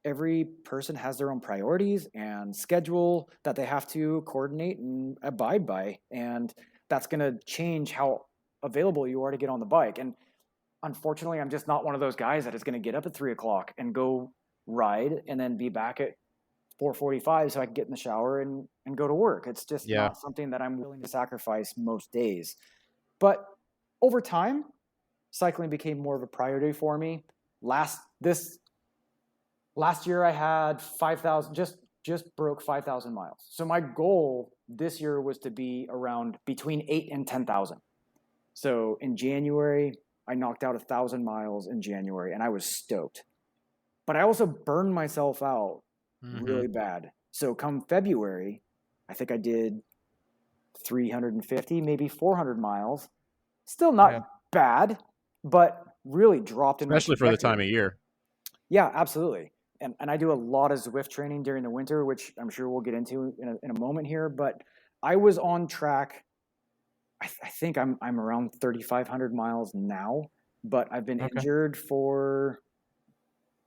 Every person has their own priorities and schedule that they have to coordinate and abide by. And that's going to change how available you are to get on the bike. And unfortunately, I'm just not one of those guys that is going to get up at 3:00 and go ride and then be back at 4:45 so I can get in the shower and go to work. It's just not something that I'm willing to sacrifice most days. But over time, cycling became more of a priority for me. Last year I had 5,000, just broke 5,000 miles. So my goal this year was to be around between 8,000 and 10,000. So in January, I knocked out 1,000 miles in January and I was stoked. But I also burned myself out really bad. So come February, I think I did 350, maybe 400 miles. Still not bad, but really dropped in especially for the time of year. Yeah, absolutely. And I do a lot of Zwift training during the winter, which I'm sure we'll get into in a moment here. But I was on track. I think I'm around 3,500 miles now, but I've been injured for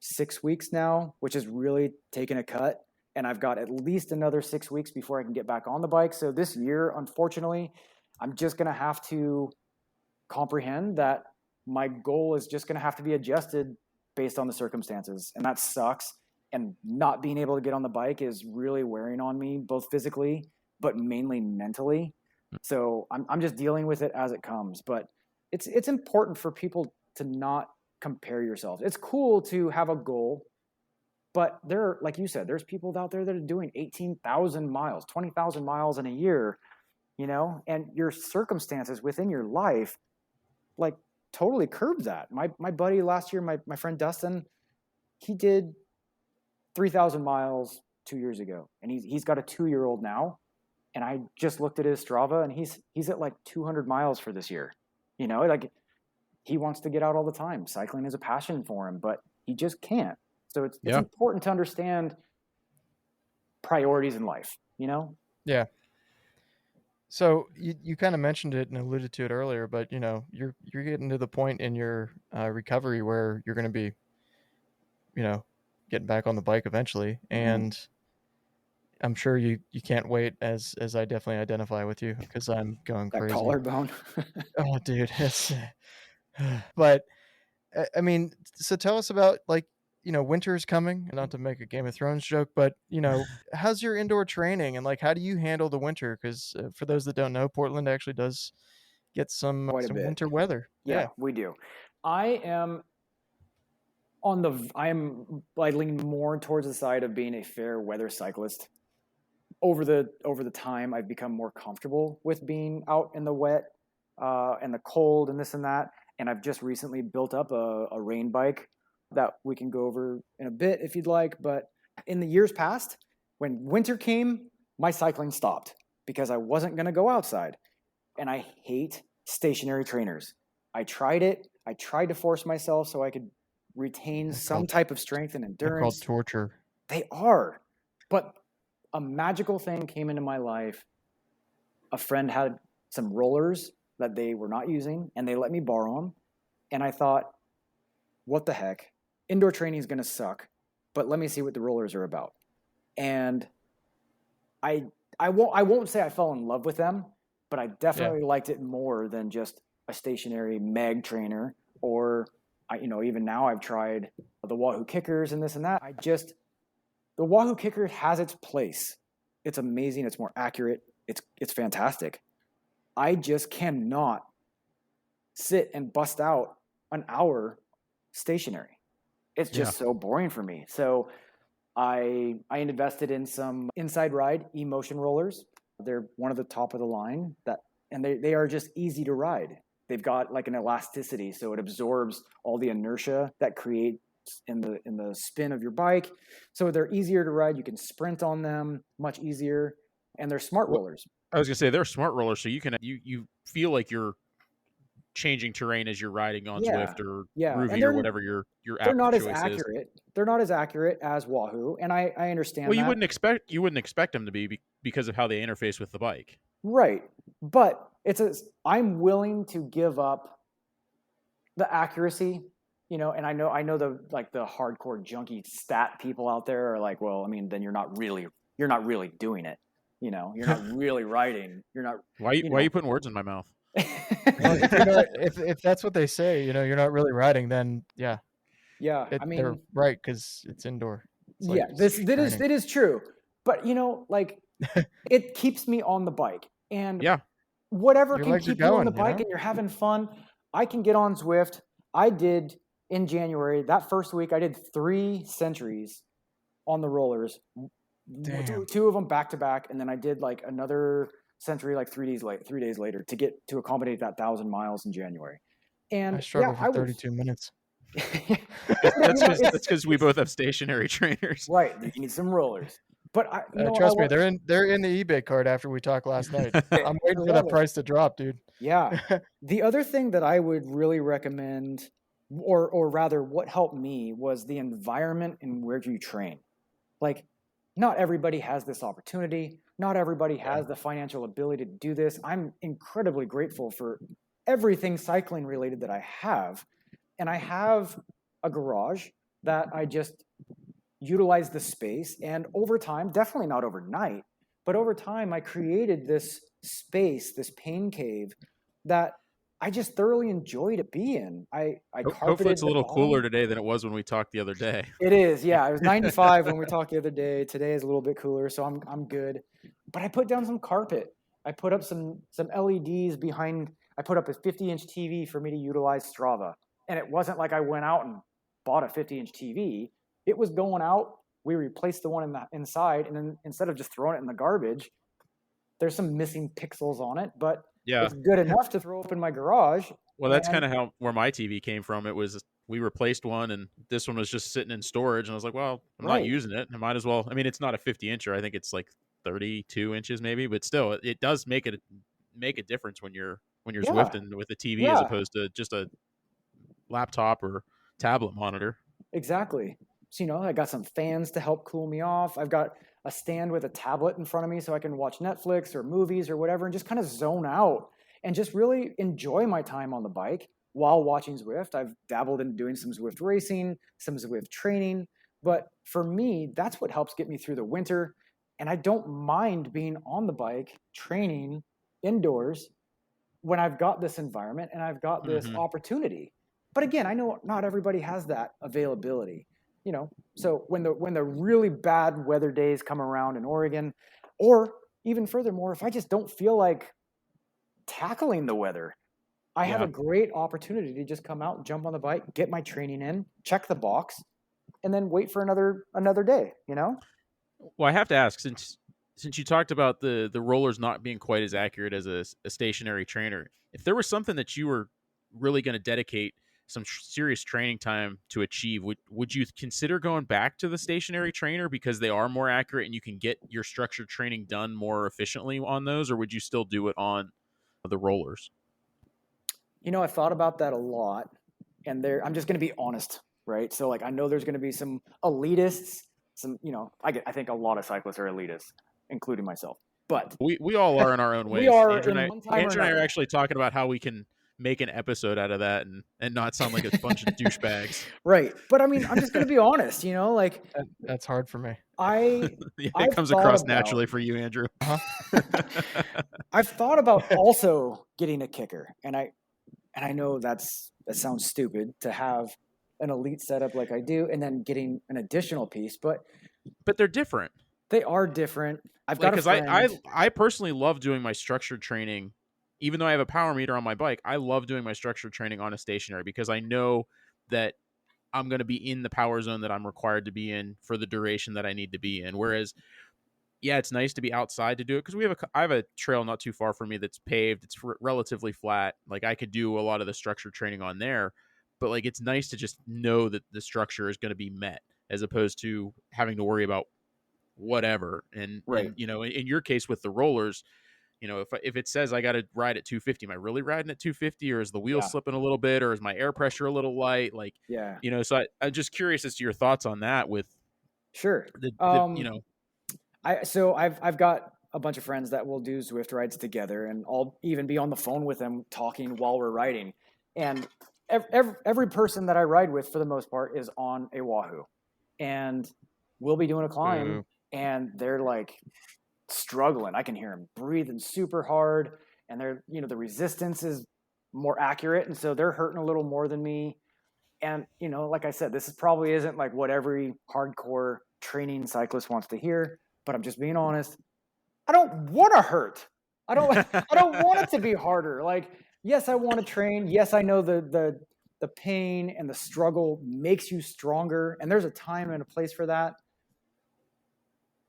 6 weeks now, which has really taken a cut. And I've got at least another 6 weeks before I can get back on the bike. So this year, unfortunately, I'm just going to have to comprehend that my goal is just going to have to be adjusted based on the circumstances. And that sucks. And not being able to get on the bike is really wearing on me, both physically, but mainly mentally. So I'm just dealing with it as it comes. But it's important for people to not compare yourselves. It's cool to have a goal, but like you said, there's people out there that are doing 18,000 miles, 20,000 miles in a year, and your circumstances within your life, like, totally curbs that. My buddy last year, my friend Dustin, he did 3,000 miles 2 years ago, and he's got a 2-year-old now, and I just looked at his Strava, and he's at like 200 miles for this year. You know, like he wants to get out all the time. Cycling is a passion for him, but he just can't. So it's important to understand priorities in life, you know? Yeah. So you kind of mentioned it and alluded to it earlier, but you know, you're getting to the point in your recovery where you're going to be, you know, getting back on the bike eventually, and I'm sure you can't wait, as I definitely identify with you because I'm going That crazy. collarbone. Oh, dude, it's but I mean, so tell us about, like, you know, winter's coming, not to make a Game of Thrones joke, but you know, how's your indoor training and like how do you handle the winter? Because for those that don't know, Portland actually does get some Quite a bit. winter weather. Yeah, we do. I lean more towards the side of being a fair weather cyclist. Over the time, I've become more comfortable with being out in the wet and the cold and this and that. And I've just recently built up a rain bike that we can go over in a bit if you'd like. But in the years past, when winter came, my cycling stopped because I wasn't going to go outside. And I hate stationary trainers. I tried it. I tried to force myself so I could retain some type of strength and endurance. They're called torture. They are. But a magical thing came into my life. A friend had some rollers that they were not using, and they let me borrow them. And I thought, what the heck? Indoor training is going to suck, but let me see what the rollers are about. And I won't say I fell in love with them, but I definitely liked it more than just a stationary mag trainer, or even now I've tried the Wahoo kickers and this and that. The Wahoo kicker has its place. It's amazing. It's more accurate. It's fantastic. I just cannot sit and bust out an hour stationary. It's just so boring for me. So I invested in some Inside Ride e-motion rollers. They're one of the top of the line and they are just easy to ride. They've got like an elasticity, so it absorbs all the inertia that creates in the spin of your bike. So they're easier to ride. You can sprint on them much easier, and they're smart rollers. I was gonna say they're smart rollers, so you can you feel like you're changing terrain as you're riding on Zwift or Groovy or whatever your app they're not choice as accurate. They're not as accurate as Wahoo, and I understand. Well, you wouldn't expect them to be because of how they interface with the bike, right? But I'm willing to give up the accuracy, and I know the hardcore junkie stat people out there are like, well, I mean, then you're not really doing it. You're not really riding. You're not. Why are you putting words in my mouth? Well, if that's what they say, you're not really riding, then yeah. I mean, they're right, because it's indoor. It is true. But it keeps me on the bike, and whatever can keep you on the bike, and you're having fun. I can get on Zwift. I did in January, that first week, I did 3 centuries on the rollers. Damn. 2 of them back to back, and then I did like another century like 3 days later to accommodate that 1,000 miles in January. And I struggled for 32 minutes. That's because we both have stationary trainers, right? You need some rollers, but trust me, they're in the eBay card after we talked last night. I'm waiting for that price to drop, dude. Yeah. The other thing that I would really recommend, or rather, what helped me was the environment and where you train. Like, not everybody has this opportunity. Not everybody has the financial ability to do this. I'm incredibly grateful for everything cycling related that I have. And I have a garage that I just utilize the space. And over time, definitely not overnight, but over time, I created this space, this pain cave that I just thoroughly enjoy to be in. I hopefully it's a little cooler today than it was when we talked the other day. It is, yeah. It was 95 when we talked the other day. Today is a little bit cooler, so I'm good. But I put down some carpet. I put up some LEDs behind. I put up a 50-inch TV for me to utilize Strava. And it wasn't like I went out and bought a 50-inch TV. It was going out. We replaced the one inside, and then instead of just throwing it in the garbage, there's some missing pixels on it, but it's good enough to throw up in my garage. Well, that's kind of where my TV came from. It was we replaced one, and this one was just sitting in storage. And I was like, well, I'm not Right. using it. I might as well. I mean, it's not a 50-incher. I think it's like 32 inches maybe, but still, it does make a difference when you're Yeah. Zwifting with a TV as opposed to just a laptop or tablet monitor. Exactly. So, I got some fans to help cool me off. I've got a stand with a tablet in front of me so I can watch Netflix or movies or whatever and just kind of zone out and just really enjoy my time on the bike while watching Zwift. I've dabbled in doing some Zwift racing, some Zwift training, but for me, that's what helps get me through the winter. And I don't mind being on the bike, training indoors when I've got this environment and I've got this opportunity. But again, I know not everybody has that availability, So when the really bad weather days come around in Oregon, or even furthermore, if I just don't feel like tackling the weather, I have a great opportunity to just come out, jump on the bike, get my training in, check the box, and then wait for another day, Well, I have to ask, since you talked about the rollers not being quite as accurate as a stationary trainer, if there was something that you were really going to dedicate some serious training time to achieve, would you consider going back to the stationary trainer because they are more accurate and you can get your structured training done more efficiently on those, or would you still do it on the rollers? I thought about that a lot, and I'm just going to be honest, right? So like, I know there's going to be some elitists, I think a lot of cyclists are elitists, including myself, but we all are in our own ways. We are Andrew in one time or and I are another. actually talking about how we can make an episode out of that and not sound like a bunch of douchebags. Right. But I mean, I'm just going to be honest, like That's hard for me. It comes across naturally for you, Andrew. I've thought about also getting a kicker, and I know that sounds stupid to have an elite setup like I do and then getting an additional piece, but they're different. They are different. I've got a friend. I personally love doing my structured training. Even though I have a power meter on my bike, I love doing my structured training on a stationary because I know that I'm going to be in the power zone that I'm required to be in for the duration that I need to be in. Whereas, yeah, it's nice to be outside to do it because I have a trail not too far from me that's paved. It's relatively flat. Like I could do a lot of the structured training on there, but like it's nice to just know that the structure is going to be met as opposed to having to worry about whatever. And, Right. and in your case with the rollers, if it says I got to ride at 250, am I really riding at 250, or is the wheel slipping a little bit, or is my air pressure a little light? Like, so I'm just curious as to your thoughts on that with sure. I've got a bunch of friends that will do Zwift rides together, and I'll even be on the phone with them talking while we're riding. And every person that I ride with, for the most part, is on a Wahoo, and we'll be doing a climb, and they're like struggling. I can hear them breathing super hard, and they're, the resistance is more accurate, and so they're hurting a little more than me. And like I said, this probably isn't like what every hardcore training cyclist wants to hear, but I'm just being honest. I don't want to hurt. I don't want it to be harder. Like, yes, I want to train. Yes, I know the pain and the struggle makes you stronger, and there's a time and a place for that.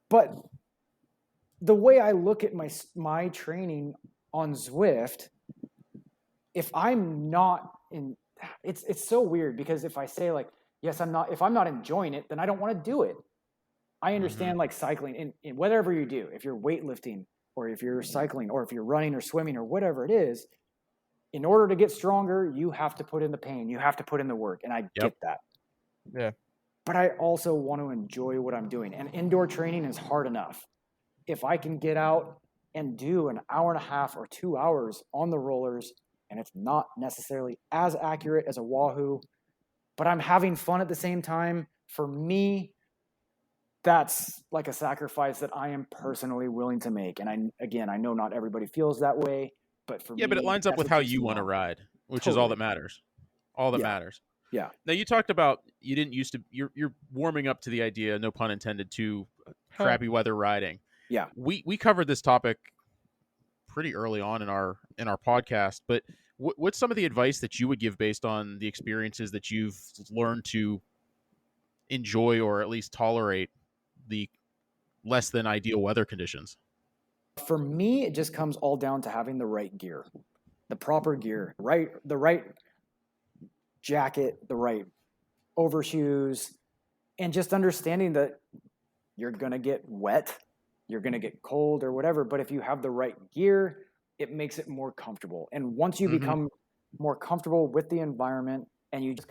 But the way I look at my training on Zwift, if I'm not in, it's so weird because if I say like, yes, if I'm not enjoying it, then I don't want to do it. I understand like cycling in whatever you do, if you're weightlifting or if you're cycling or if you're running or swimming or whatever it is, in order to get stronger, you have to put in the pain, you have to put in the work. And I get that. Yeah. But I also want to enjoy what I'm doing. And indoor training is hard enough. If I can get out and do an hour and a half or 2 hours on the rollers, and it's not necessarily as accurate as a Wahoo, but I'm having fun at the same time, for me, that's like a sacrifice that I am personally willing to make. And I know not everybody feels that way, but for me, but it lines up with how you want to ride, which is all that matters. All that matters. Yeah. Now you talked about you didn't used to. You're warming up to the idea, no pun intended, to crappy weather riding. Yeah. We covered this topic pretty early on in our podcast, but what's some of the advice that you would give based on the experiences that you've learned to enjoy or at least tolerate the less than ideal weather conditions? For me, it just comes all down to having the right gear, the proper gear, the right jacket, the right overshoes, and just understanding that you're going to get wet, you're going to get cold or whatever. But if you have the right gear, it makes it more comfortable. And once you become more comfortable with the environment and you just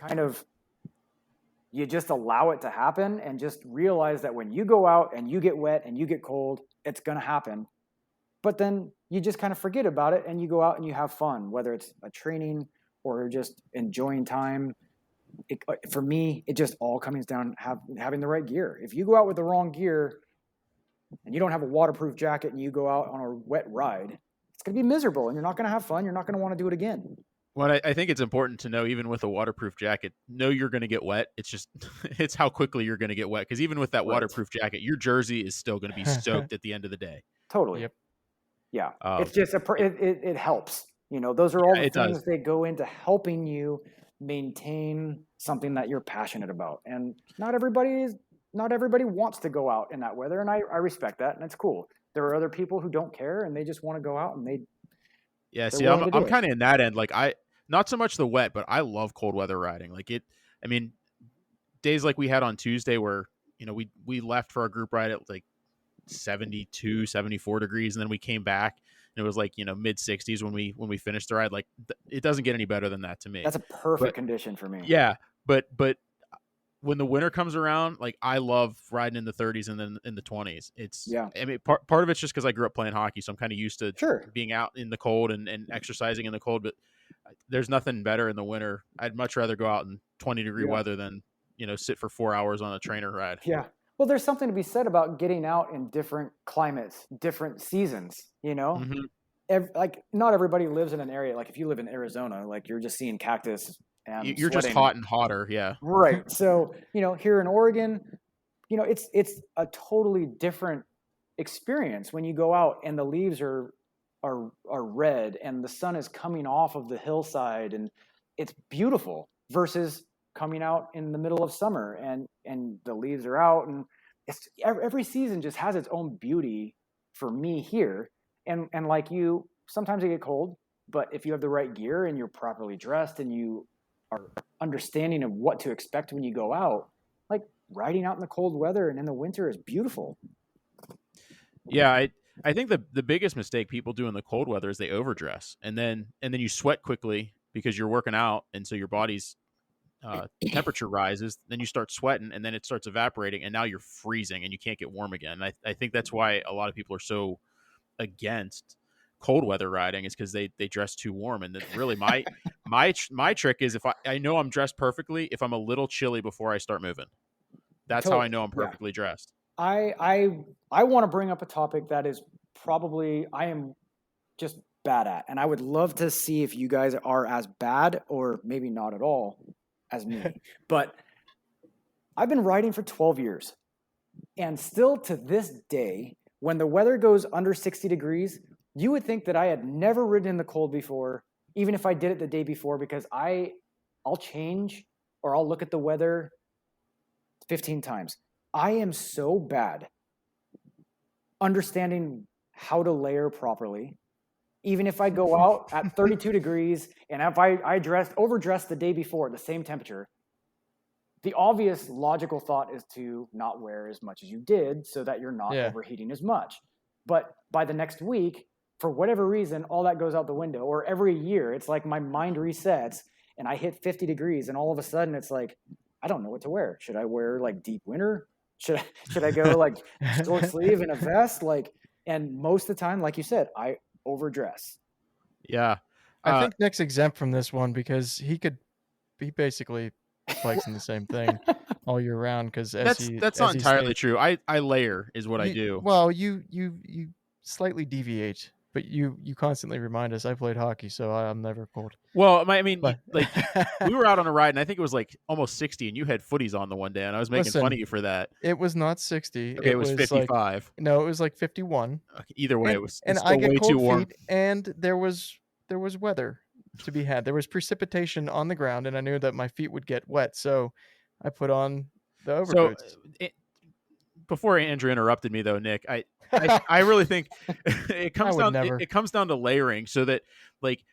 you just allow it to happen and just realize that when you go out and you get wet and you get cold, it's going to happen. But then you just kind of forget about it and you go out and you have fun, whether it's a training or just enjoying time. For me, it just all comes down having the right gear. If you go out with the wrong gear and you don't have a waterproof jacket and you go out on a wet ride, it's going to be miserable and you're not going to have fun. You're not going to want to do it again. Well, I think it's important to know, even with a waterproof jacket, know you're going to get wet. It's just, it's how quickly you're going to get wet. Because even with that waterproof jacket, your jersey is still going to be soaked at the end of the day. Totally. Yep. Yeah. It's just, it helps. You know, those are all the things that go into helping you maintain something that you're passionate about. And not everybody wants to go out in that weather. And I respect that. And it's cool. There are other people who don't care and they just want to go out and I'm kind of in that end. Like not so much the wet, but I love cold weather riding. Like days like we had on Tuesday where, you know, we left for our group ride at like 72, 74 degrees. And then we came back and it was like, you know, mid 60s when we finished the ride. Like it doesn't get any better than that to me. That's a perfect condition for me. Yeah. But when the winter comes around, like I love riding in the 30s and then in the 20s. I mean, part of it's just because I grew up playing hockey, so I'm kind of used to being out in the cold and exercising in the cold. But there's nothing better in the winter. I'd much rather go out in 20-degree weather than, you know, sit for 4 hours on a trainer ride. Yeah. Well, there's something to be said about getting out in different climates, different seasons, you know? Like not everybody lives in an area. Like if you live in Arizona, like you're just seeing cactus and you're sweating. Just hot and hotter. Yeah. Right. So, you know, here in Oregon, you know, it's a totally different experience when you go out and the leaves are red and the sun is coming off of the hillside and it's beautiful versus coming out in the middle of summer and the leaves are out, and it's every season just has its own beauty for me here. And like you, sometimes it get cold, but if you have the right gear and you're properly dressed and you are understanding of what to expect when you go out, like riding out in the cold weather and in the winter is beautiful. Yeah, I think the biggest mistake people do in the cold weather is they overdress, and then you sweat quickly because you're working out, and so your body's temperature rises. Then you start sweating, and then it starts evaporating, and now you're freezing, and you can't get warm again. And I think that's why a lot of people are so against cold weather riding, is because they dress too warm. And then really my trick is if I know I'm dressed perfectly, if I'm a little chilly before I start moving, that's how I know I'm perfectly dressed. I want to bring up a topic that is probably I am just bad at, and I would love to see if you guys are as bad or maybe not at all as me. But I've been riding for 12 years, and still to this day, when the weather goes under 60 degrees, you would think that I had never ridden in the cold before, even if I did it the day before, because I'll change or I'll look at the weather 15 times. I am so bad understanding how to layer properly. Even if I go out at 32 degrees and if I overdressed the day before at the same temperature, the obvious logical thought is to not wear as much as you did so that you're not overheating as much. But by the next week, for whatever reason, all that goes out the window. Or every year, it's like my mind resets and I hit 50 degrees and all of a sudden it's like, I don't know what to wear. Should I wear like deep winter? Should I go like short sleeve and a vest? And most of the time, like you said, I overdress. Yeah. I think Nick's exempt from this one because he basically bikes in the same thing all year round. Because that's not entirely true. I layer is what I do. Well, you slightly deviate, but you constantly remind us. I played hockey, so I'm never cold. Well, like we were out on a ride, and I think it was like almost 60, and you had footies on the one day, and I was making fun of you for that. It was not 60. Okay, it was 55. No, it was like 51. Okay, either way, it was I get way cold too warm. Feet, and there was weather to be had. There was precipitation on the ground, and I knew that my feet would get wet, so I put on the overboots. So, before Andrew interrupted me, though, Nick, I really think it comes down to layering, so that like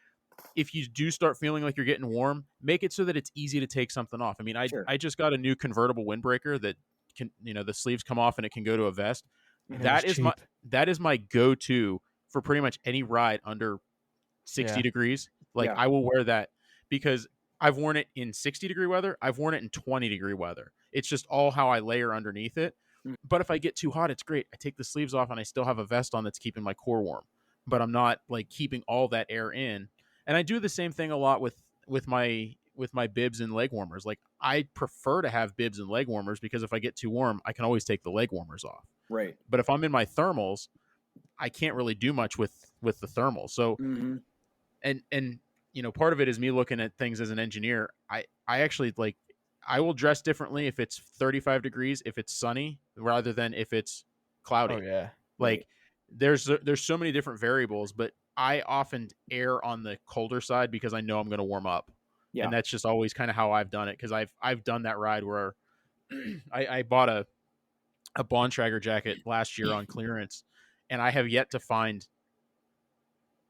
if you do start feeling like you're getting warm, make it so that it's easy to take something off. I mean, Sure. I just got a new convertible windbreaker that can, the sleeves come off and it can go to a vest. And it was That is my go-to for pretty much any ride under 60 degrees. Like, Yeah. I will wear that because I've worn it in 60-degree weather. I've worn it in 20-degree weather. It's just all how I layer underneath it. Mm. But if I get too hot, it's great. I take the sleeves off and I still have a vest on that's keeping my core warm, but I'm not like keeping all that air in. And I do the same thing a lot with my bibs and leg warmers. Like, I prefer to have bibs and leg warmers because if I get too warm, I can always take the leg warmers off. Right. But if I'm in my thermals, I can't really do much with the thermals. So, and part of it is me looking at things as an engineer. I actually like, I will dress differently if it's 35 degrees, if it's sunny, rather than if it's cloudy. Oh yeah. Like, there's so many different variables, but I often err on the colder side because I know I'm going to warm up. Yeah. And that's just always kind of how I've done it. Cause I've done that ride where I bought a Bontrager jacket last year on clearance, and I have yet to find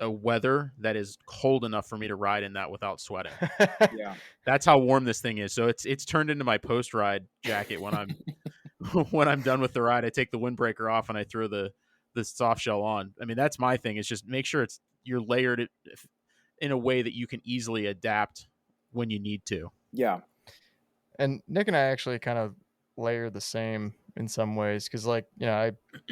a weather that is cold enough for me to ride in that without sweating. Yeah. That's how warm this thing is. So it's turned into my post ride jacket when I'm when I'm done with the ride. I take the windbreaker off and I throw the soft shell on. I mean, that's my thing. Is just make sure you're layered it in a way that you can easily adapt when you need to. Yeah. And Nick and I actually kind of layer the same in some ways because, like,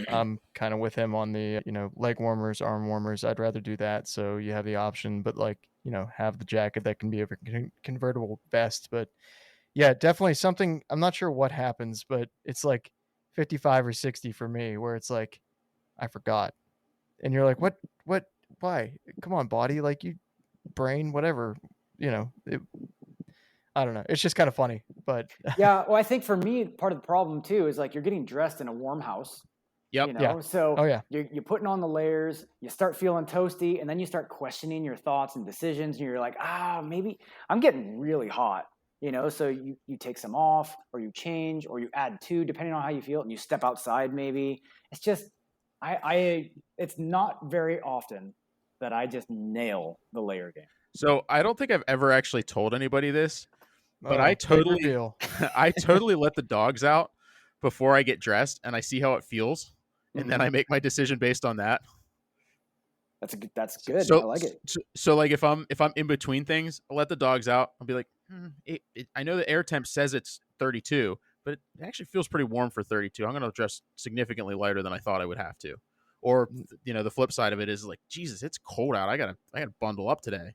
I'm kind of with him on the leg warmers, arm warmers. I'd rather do that, so you have the option, but like have the jacket that can be a convertible vest. But yeah, definitely something. I'm not sure what happens, but it's like 55 or 60 for me, where it's like I forgot, and you're like, what, why? Come on, body, like you, brain, whatever, I don't know. It's just kind of funny, but Yeah. Well, I think for me, part of the problem too is like you're getting dressed in a warm house. Yep. Yeah. So Oh, yeah. you're putting on the layers, you start feeling toasty, and then you start questioning your thoughts and decisions, and you're like, maybe I'm getting really hot. So you take some off, or you change, or you add two, depending on how you feel, and you step outside maybe. It's just it's not very often that I just nail the layer game. So I don't think I've ever actually told anybody this, but big reveal. I totally let the dogs out before I get dressed, and I see how it feels, and then I make my decision based on that. That's good. So, I like it. So like if I'm in between things, I'll let the dogs out. I'll be like, I know the air temp says it's 32, but it actually feels pretty warm for 32. I'm going to dress significantly lighter than I thought I would have to. Or the flip side of it is like, Jesus, it's cold out. I gotta bundle up today.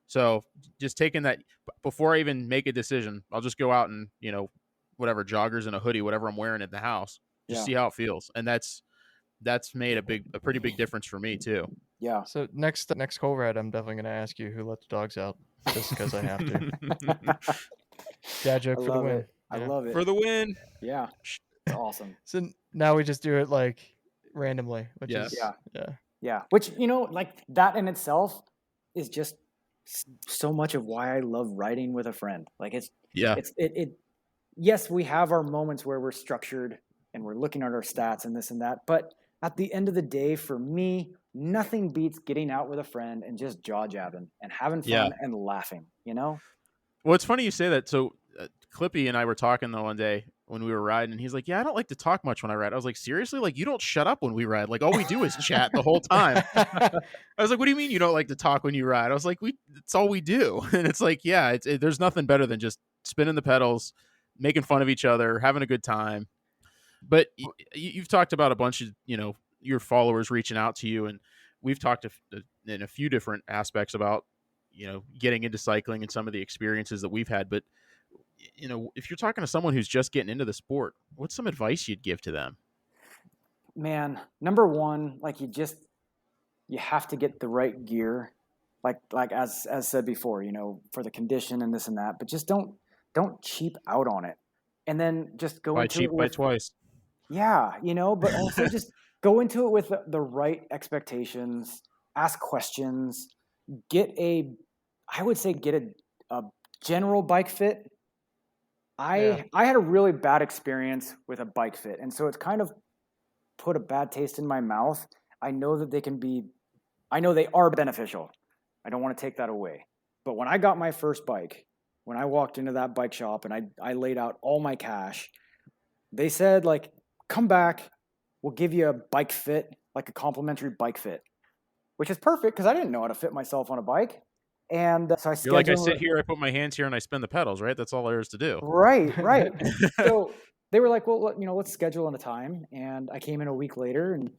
So just taking that before I even make a decision, I'll just go out and whatever, joggers and a hoodie, whatever I'm wearing at the house, just see how it feels. And that's made a pretty big difference for me too. Yeah. So next cold ride, I'm definitely going to ask you who let the dogs out, just because I have to. Dad joke for the win. I love it. For the win. Yeah. It's awesome. So now we just do it like randomly, which is yeah. Which like that in itself is just so much of why I love riding with a friend. Like yes, we have our moments where we're structured and we're looking at our stats and this and that, but at the end of the day, for me, nothing beats getting out with a friend and just jaw jabbing and having fun and laughing. Well, it's funny you say that. So Clippy and I were talking the one day when we were riding, and he's like, yeah, I don't like to talk much when I ride. I was like, seriously? Like, you don't shut up when we ride. Like, all we do is chat the whole time. I was like, what do you mean you don't like to talk when you ride? I was like, it's all we do. And it's like, yeah, there's nothing better than just spinning the pedals, making fun of each other, having a good time. But you've talked about a bunch of, your followers reaching out to you, and we've talked in a few different aspects about, getting into cycling and some of the experiences that we've had. But if you're talking to someone who's just getting into the sport, what's some advice you'd give to them? Man, number one, like you have to get the right gear, like as said before, for the condition and this and that, but just don't cheap out on it. And then just go buy into cheap, it buy twice. Yeah, but also just go into it with the right expectations, ask questions, I would say get a general bike fit. I had a really bad experience with a bike fit, and so it's kind of put a bad taste in my mouth. I know that they are beneficial, I don't want to take that away. But when I got my first bike, when I walked into that bike shop and I laid out all my cash, they said, like, come back, we'll give you a bike fit, like a complimentary bike fit, which is perfect because I didn't know how to fit myself on a bike. And so I You're like, I scheduled. sit here, I put my hands here, and I spin the pedals, right? That's all there is to do. Right. So they were like, well, let's schedule in a time. And I came in a week later and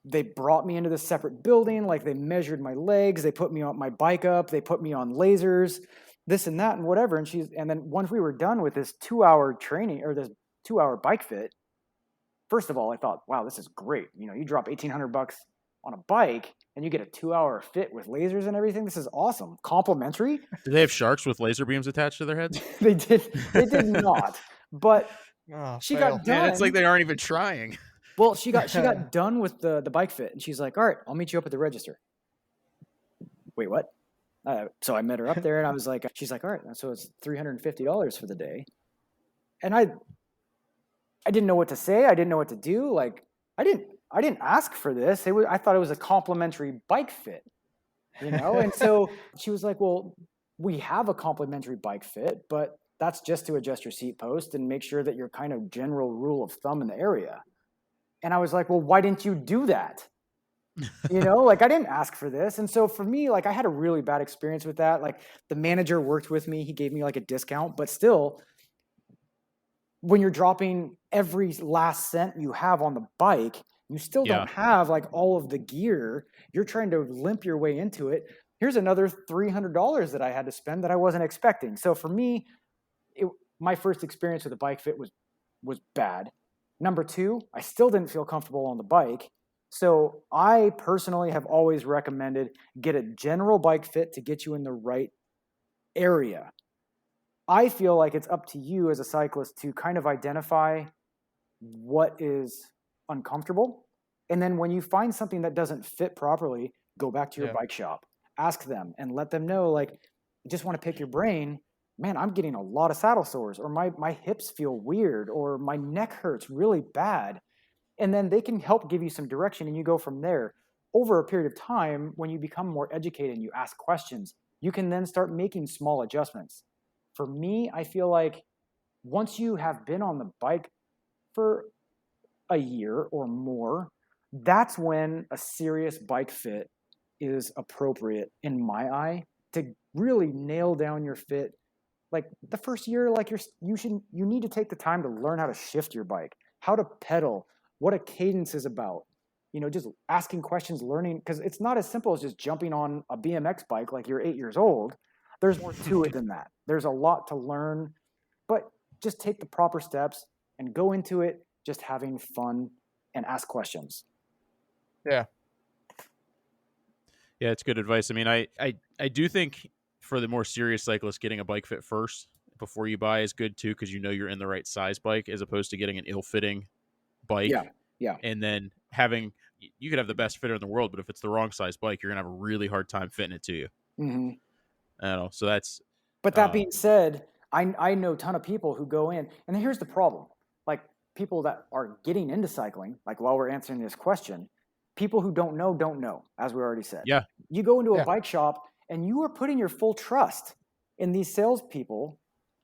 they brought me into this separate building. Like, they measured my legs, they put me on my bike up, they put me on lasers, this and that and whatever. And then once we were done with this 2-hour training or this 2-hour bike fit, first of all, I thought, wow, this is great. You drop $1,800 on a bike and you get a 2-hour fit with lasers and everything. This is awesome. Complimentary. Do they have sharks with laser beams attached to their heads? They did not. But she fail. got done. Man, it's like they aren't even trying. Well, she got done with the bike fit, and she's like, all right, I'll meet you up at the register. Wait, what? So I met her up there, and I was like, she's like, all right, so it's $350 for the day. And I didn't know what to say. I didn't know what to do. Like, I didn't ask for this. I thought it was a complimentary bike fit, And so she was like, well, we have a complimentary bike fit, but that's just to adjust your seat post and make sure that you're kind of general rule of thumb in the area. And I was like, well, why didn't you do that? Like, I didn't ask for this. And so for me, like, I had a really bad experience with that. Like, the manager worked with me. He gave me like a discount, but still, when you're dropping every last cent you have on the bike, you still don't have like all of the gear. You're trying to limp your way into it. Here's another $300 that I had to spend that I wasn't expecting. So for me, my first experience with a bike fit was bad. Number two, I still didn't feel comfortable on the bike. So I personally have always recommended get a general bike fit to get you in the right area. I feel like it's up to you as a cyclist to kind of identify what is uncomfortable. And then when you find something that doesn't fit properly, go back to your bike shop, ask them and let them know, like, I just want to pick your brain. Man, I'm getting a lot of saddle sores, or my hips feel weird, or my neck hurts really bad. And then they can help give you some direction, and you go from there. Over a period of time, when you become more educated and you ask questions, you can then start making small adjustments. For me, I feel like once you have been on the bike for a year or more, that's when a serious bike fit is appropriate in my eye to really nail down your fit. Like, the first year, like, you need to take the time to learn how to shift your bike, how to pedal, what a cadence is about. Just asking questions, learning, because it's not as simple as just jumping on a BMX bike like you're 8 years old. There's more to it than that. There's a lot to learn, but just take the proper steps and go into it just having fun and ask questions. Yeah. Yeah, it's good advice. I mean, I do think for the more serious cyclist, getting a bike fit first before you buy is good too, because you're in the right size bike as opposed to getting an ill-fitting bike. Yeah. And then you could have the best fitter in the world, but if it's the wrong size bike, you're gonna have a really hard time fitting it to you. Mm-hmm. I don't know. So that's. But that being said, I know a ton of people who go in, and here's the problem: like, people that are getting into cycling, like, while we're answering this question, people who don't know, as we already said. Yeah. You go into a bike shop and you are putting your full trust in these salespeople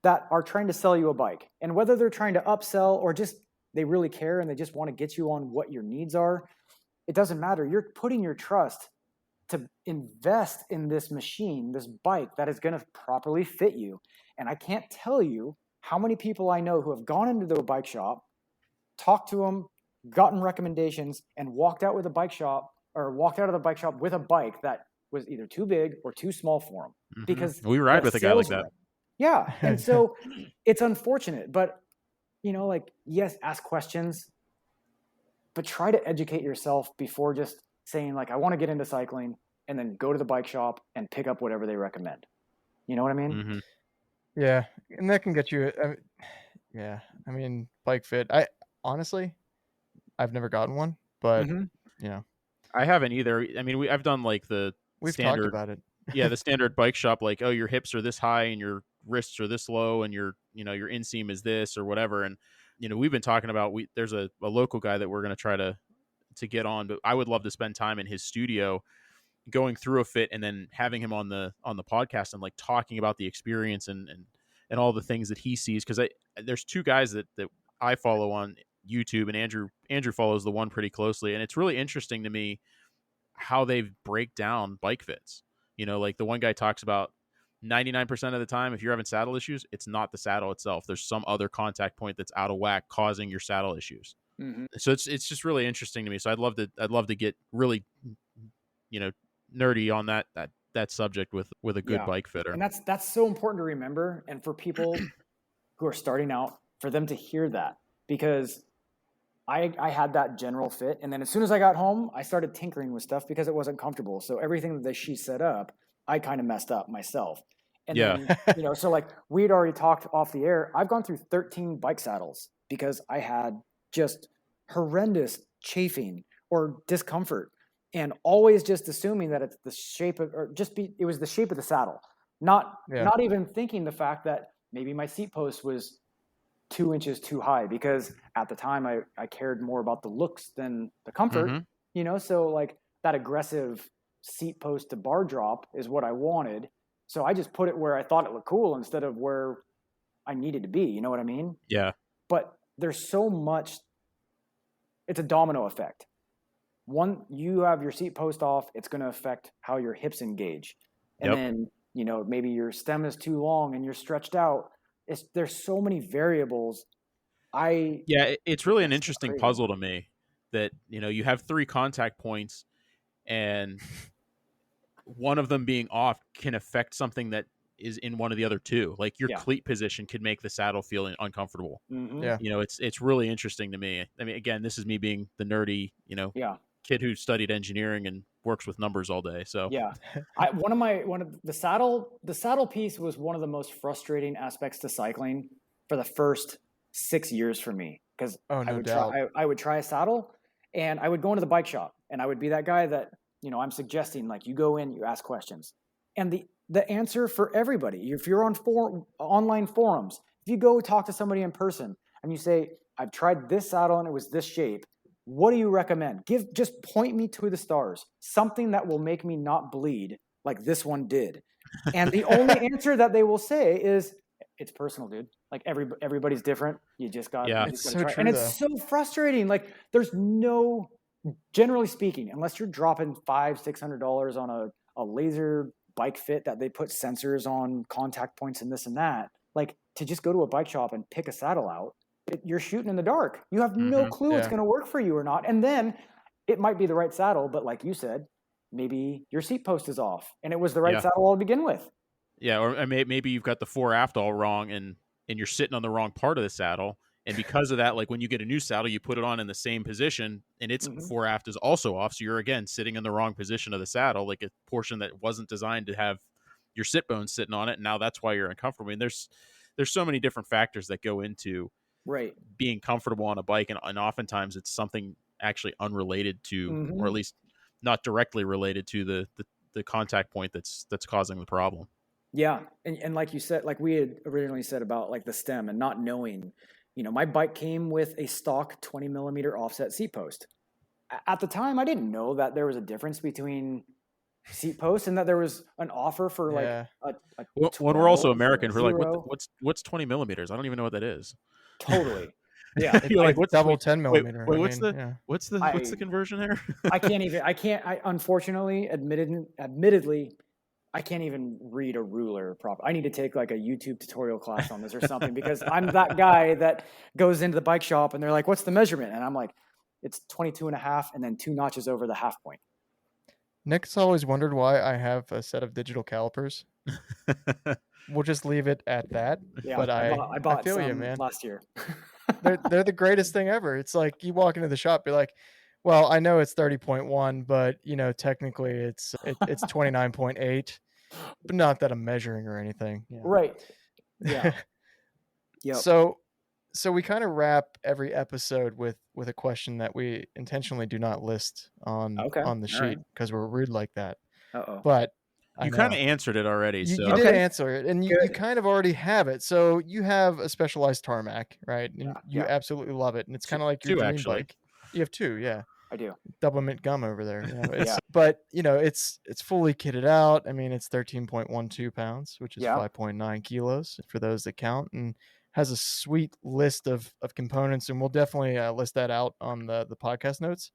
that are trying to sell you a bike. And whether they're trying to upsell or just they really care and they just want to get you on what your needs are, it doesn't matter. You're putting your trust to invest in this machine, this bike that is going to properly fit you. And I can't tell you how many people I know who have gone into the bike shop, talked to them, gotten recommendations, and walked out of the bike shop with a bike that was either too big or too small for them. Mm-hmm. Because we ride with a guy like that. Yeah. And so it's unfortunate, but like, yes, ask questions, but try to educate yourself before just saying, like, I want to get into cycling, and then go to the bike shop and pick up whatever they recommend. You know what I mean? Mm-hmm. Yeah. And that can get you. I mean, bike fit. Honestly, I've never gotten one, but I haven't either. I mean, I've done like we've standard, talked about it. Yeah, the standard bike shop, like, oh, your hips are this high and your wrists are this low and your inseam is this or whatever. And we've been talking about there's a local guy that we're going to try to get on, but I would love to spend time in his studio going through a fit and then having him on the podcast and like talking about the experience and all the things that he sees. Cause there's two guys that I follow on YouTube, and Andrew follows the one pretty closely. And it's really interesting to me how they break down bike fits. You know, like the one guy talks about 99% of the time, if you're having saddle issues, it's not the saddle itself. There's some other contact point that's out of whack causing your saddle issues. Mm-hmm. So it's just really interesting to me. So I'd love to get really, you know, nerdy on that subject with a good bike fitter. And that's so important to remember. And for people who are starting out, for them to hear that, because I had that general fit. And then as soon as I got home, I started tinkering with stuff because it wasn't comfortable. So everything that she set up, I kind of messed up myself. And then, you know, so like we'd already talked off the air, I've gone through 13 bike saddles because I had just horrendous chafing or discomfort, and always just assuming that it's the shape of, or it was the shape of the saddle, not even thinking the fact that maybe my seat post was 2 inches too high, because at the time I cared more about the looks than the comfort, you know? So like that aggressive seat post to bar drop is what I wanted. So I just put it where I thought it looked cool instead of where I needed to be. You know what I mean? Yeah. But there's so much, it's a domino effect. One, you have your seat post off, it's going to affect how your hips engage. And then, you know, maybe your stem is too long and you're stretched out. There's so many variables. It's really an interesting puzzle to me that, you know, you have 3 contact points, and one of them being off can affect something that is in one of the other 2. Like your cleat position could make the saddle feel uncomfortable. Mm-hmm. You know, it's really interesting to me. I mean, again, this is me being the nerdy, you know, kid who studied engineering and works with numbers all day. So the saddle piece was one of the most frustrating aspects to cycling for the first 6 years for me, because I would try a saddle, and I would go into the bike shop, and I would be that guy that, you know, I'm suggesting, like, you go in, you ask questions, and the answer for everybody, if you're on online forums, if you go talk to somebody in person and you say, I've tried this saddle and it was this shape, what do you recommend? Just point me to the stars, something that will make me not bleed like this one did. And the only answer that they will say is, it's personal, dude. Like everybody's different. You just got to try. And it's so frustrating. Like there's no, generally speaking, unless you're dropping $500-$600 on a laser bike fit that they put sensors on contact points and this and that, like to just go to a bike shop and pick a saddle out, you're shooting in the dark. You have no clue it's going to work for you or not. And then it might be the right saddle, but like you said, maybe your seat post is off and it was the right saddle to begin with. Yeah, or maybe you've got the fore aft all wrong, and you're sitting on the wrong part of the saddle. And because of that, like when you get a new saddle, you put it on in the same position, and its fore aft is also off. So you're, again, sitting in the wrong position of the saddle, like a portion that wasn't designed to have your sit bones sitting on it. And now that's why you're uncomfortable. I mean, there's so many different factors that go into being comfortable on a bike. And oftentimes it's something actually unrelated to, or at least not directly related to the contact point that's causing the problem. Yeah. And like you said, like we had originally said about like the stem and not knowing, you know, my bike came with a stock 20 millimeter offset seat post. At the time, I didn't know that there was a difference between seat posts and that there was an offer for like a when we're also American, we're like, what's 20 millimeters? I don't even know what that is. Totally. Yeah. You're like, what's double 10 millimeter? Wait, what's the conversion there? Unfortunately, admittedly, I can't even read a ruler properly. I need to take like a YouTube tutorial class on this or something, because I'm that guy that goes into the bike shop and they're like, what's the measurement? And I'm like, it's 22.5 and then 2 notches over the half point. Nick's always wondered why I have a set of digital calipers. We'll just leave it at that. Yeah, but I bought feel some you, man. last year. they're the greatest thing ever. It's like you walk into the shop, you're like, well, I know it's 30.1, but you know, technically it's 29.8. But not that I'm measuring or anything. Yeah. Right. Yeah. Yep. So we kind of wrap every episode with a question that we intentionally do not list on the sheet because we're rude like that. Uh-oh. But you kind of answered it already. You did answer it, and you kind of already have it. So you have a Specialized tarmac, right? And you absolutely love it, and it's kind of like your dream bike. You have 2, yeah. I do. Double mint gum over there. Yeah. But it's fully kitted out. I mean, it's 13.12 pounds, which is Yeah. 5.9 kilos for those that count, and has a sweet list of components, and we'll definitely list that out on the podcast notes.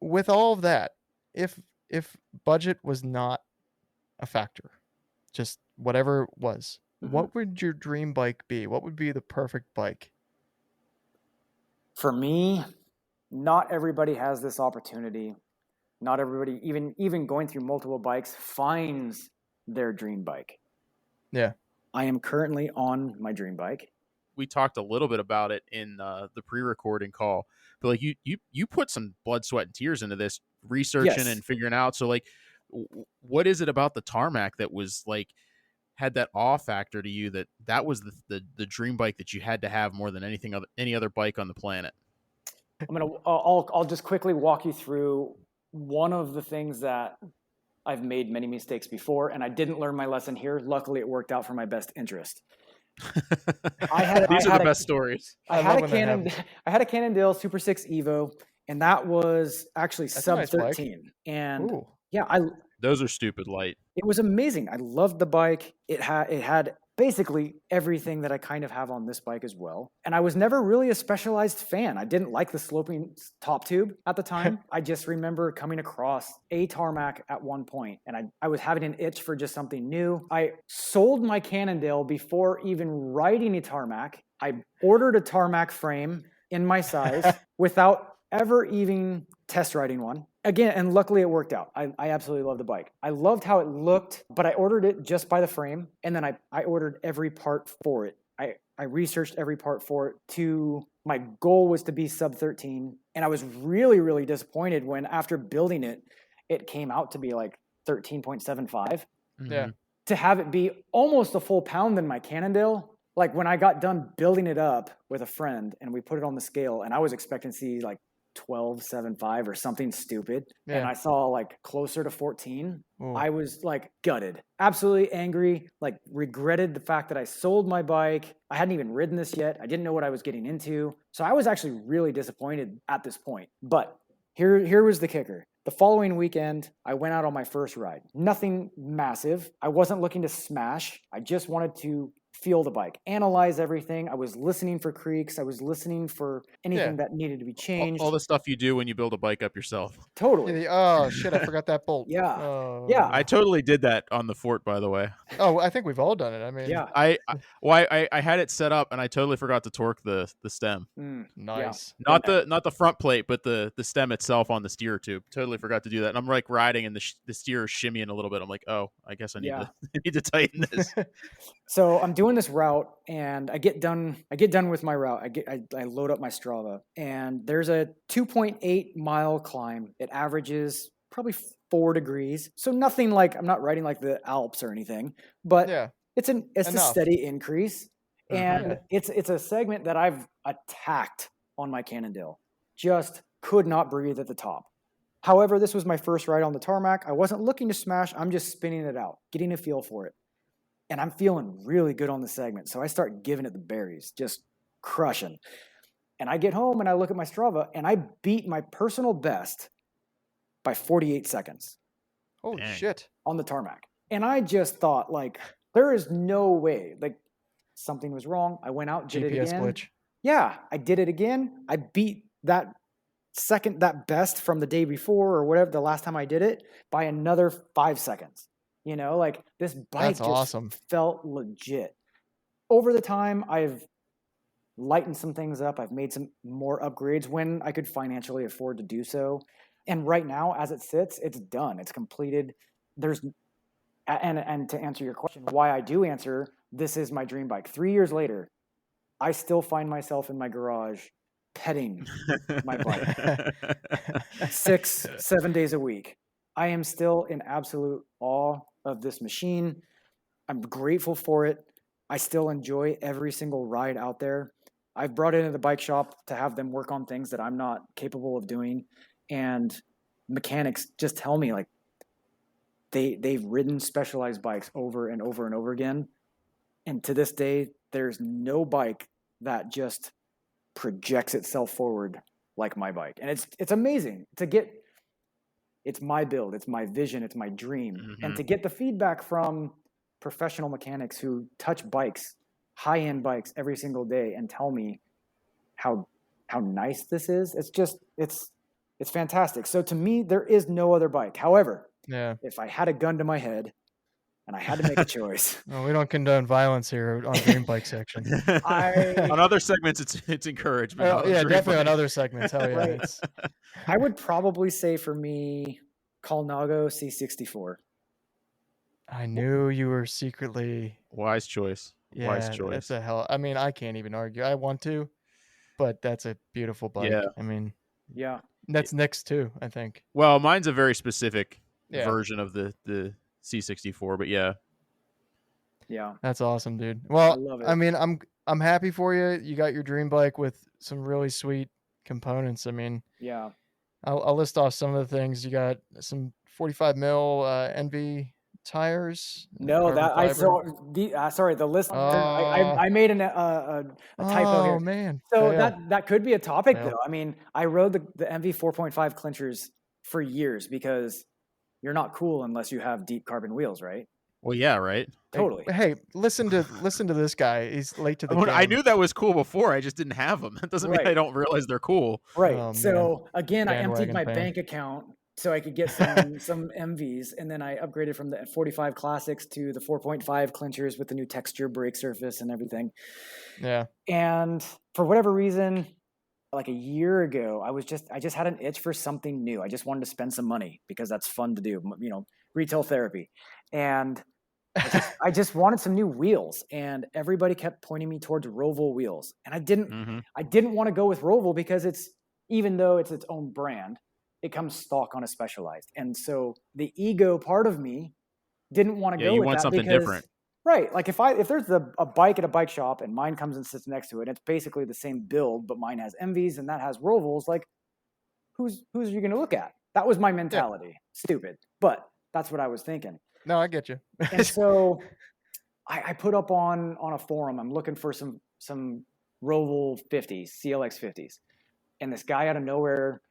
With all of that, if budget was not a factor, just whatever it was, what would your dream bike be? What would be the perfect bike? For me, not everybody has this opportunity. Not everybody, even going through multiple bikes, finds their dream bike. Yeah. I am currently on my dream bike. We talked a little bit about it in the pre-recording call, but like you put some blood, sweat, and tears into this researching and figuring out. So like, what is it about the Tarmac that was like had that awe factor to you that was the dream bike that you had to have more than any other bike on the planet? I'll just quickly walk you through one of the things that I've made many mistakes before, and I didn't learn my lesson here. Luckily, it worked out for my best interest. These are the best stories. I had a Cannondale Super 6 Evo, and that was actually sub 13. And Ooh. yeah, those are stupid light. It was amazing. I loved the bike. It had basically everything that I kind of have on this bike as well. And I was never really a specialized fan. I didn't like the sloping top tube at the time. I just remember coming across a Tarmac at one point, and I was having an itch for just something new. I sold my Cannondale before even riding a Tarmac. I ordered a Tarmac frame in my size without ever even test riding one. Again, and luckily it worked out. I absolutely love the bike. I loved how it looked, but I ordered it just by the frame, and then I ordered every part for it. I researched every part for it to, my goal was to be sub 13, and I was really, really disappointed when after building it, it came out to be like 13.75. Yeah. To have it be almost a full pound than my Cannondale, like when I got done building it up with a friend and we put it on the scale, and I was expecting to see like 12.75 or something stupid, and I saw like closer to 14. Ooh. I was like gutted, absolutely angry, like regretted the fact that I sold my bike. I hadn't even ridden this yet. I didn't know what I was getting into, so I was actually really disappointed at this point. But here was the kicker. The following weekend, I went out on my first ride. Nothing massive. I wasn't looking to smash. I just wanted to feel the bike, analyze everything. I was listening for creaks. I was listening for anything that needed to be changed. All the stuff you do when you build a bike up yourself. Totally. Oh shit, I forgot that bolt. Yeah. I totally did that on the Fort, by the way. Oh, I think we've all done it. I mean, I had it set up and I totally forgot to torque the stem. Nice. Yeah. Not the front plate, but the stem itself on the steer tube. Totally forgot to do that. And I'm like riding and the steer is shimmying a little bit. I'm like, oh, I guess I need to tighten this. So I'm doing this route, and I get done with my route. I load up my Strava, and there's a 2.8 mile climb. It averages probably 4 degrees. So nothing like, I'm not riding like the Alps or anything, but it's a steady increase. And it's a segment that I've attacked on my Cannondale. Just could not breathe at the top. However, this was my first ride on the Tarmac. I wasn't looking to smash. I'm just spinning it out, getting a feel for it. And I'm feeling really good on the segment. So I start giving it the berries, just crushing. And I get home and I look at my Strava, and I beat my personal best by 48 seconds. Holy shit. On the Tarmac. And I just thought, like, there is no way. Like, something was wrong. I went out, did it again. glitch. Yeah, I did it again. I beat that best from the day before or whatever, the last time I did it, by another 5 seconds. You know, like, this bike felt legit. Over the time, I've lightened some things up. I've made some more upgrades when I could financially afford to do so. And right now, as it sits, it's done. It's completed. And to answer your question, why I do answer, this is my dream bike. 3 years later, I still find myself in my garage petting my bike 6-7 days a week. I am still in absolute awe of this machine. I'm grateful for it. I still enjoy every single ride out there. I've brought it into the bike shop to have them work on things that I'm not capable of doing. And mechanics just tell me, like, they've ridden specialized bikes over and over and over again. And to this day, there's no bike that just projects itself forward like my bike. And it's amazing to get, it's my build, it's my vision, it's my dream. Mm-hmm. And to get the feedback from professional mechanics who touch bikes, high-end bikes every single day and tell me how nice this is, it's fantastic. So to me, there is no other bike. However, if I had a gun to my head and I had to make a choice. Well, we don't condone violence here on Dream Bike section. On other segments, it's encouragement. Yeah, definitely on other segments. Hell yeah. Right. I would probably say for me, Colnago C64. I knew you were secretly... Wise choice. Yeah, Wise choice. That's a hell... I mean, I can't even argue. I want to, but that's a beautiful bike. Yeah. I mean... Yeah. That's Nick's too, I think. Well, mine's a very specific version of the C64, but yeah. Yeah. That's awesome, dude. Well, I love it. I mean, I'm happy for you. You got your dream bike with some really sweet components. I mean, yeah. I'll list off some of the things. You got some 45 mil NV tires. No, that I saw the sorry, the list. I made a typo here. Oh man. So that could be a topic though. I mean, I rode the MV 4.5 clinchers for years because you're not cool unless you have deep carbon wheels, right? Well, yeah, right. Totally. Hey, listen to this guy. He's late to the game. I knew that was cool before. I just didn't have them. That doesn't mean I don't realize they're cool. Right. Oh, so again, I emptied Bandwagon my fan. bank account so I could get some MVs, and then I upgraded from the 45 Classics to the 4.5 clinchers with the new texture brake surface and everything. Yeah. And for whatever reason, like a year ago, I just had an itch for something new. I just wanted to spend some money because that's fun to do, you know, retail therapy. And I just wanted some new wheels, and everybody kept pointing me towards Roval wheels. And I didn't want to go with Roval because even though it's its own brand, it comes stock on a Specialized. And so the ego part of me didn't want to go with that. You want something different. Right. Like if there's a bike at a bike shop and mine comes and sits next to it, and it's basically the same build, but mine has MVs and that has Rovals, like who's you going to look at? That was my mentality. Yeah. Stupid. But that's what I was thinking. No, I get you. And so I put up on a forum, I'm looking for some Roval 50s, CLX 50s. And this guy out of nowhere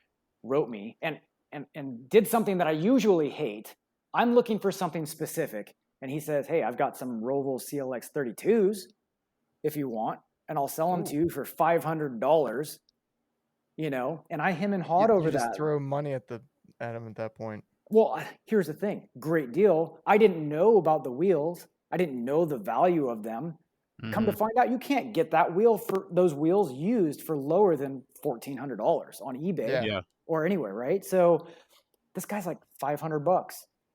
wrote me and did something that I usually hate. I'm looking for something specific. And he says, hey, I've got some Roval CLX 32s if you want, and I'll sell them to you for $500, you know, and I hem and hawed over that. Just throw money at him at that point. Well, here's the thing. Great deal. I didn't know about the wheels. I didn't know the value of them. Mm-hmm. Come to find out, you can't get those wheels used for lower than $1,400 on eBay or anywhere, right? So this guy's like $500.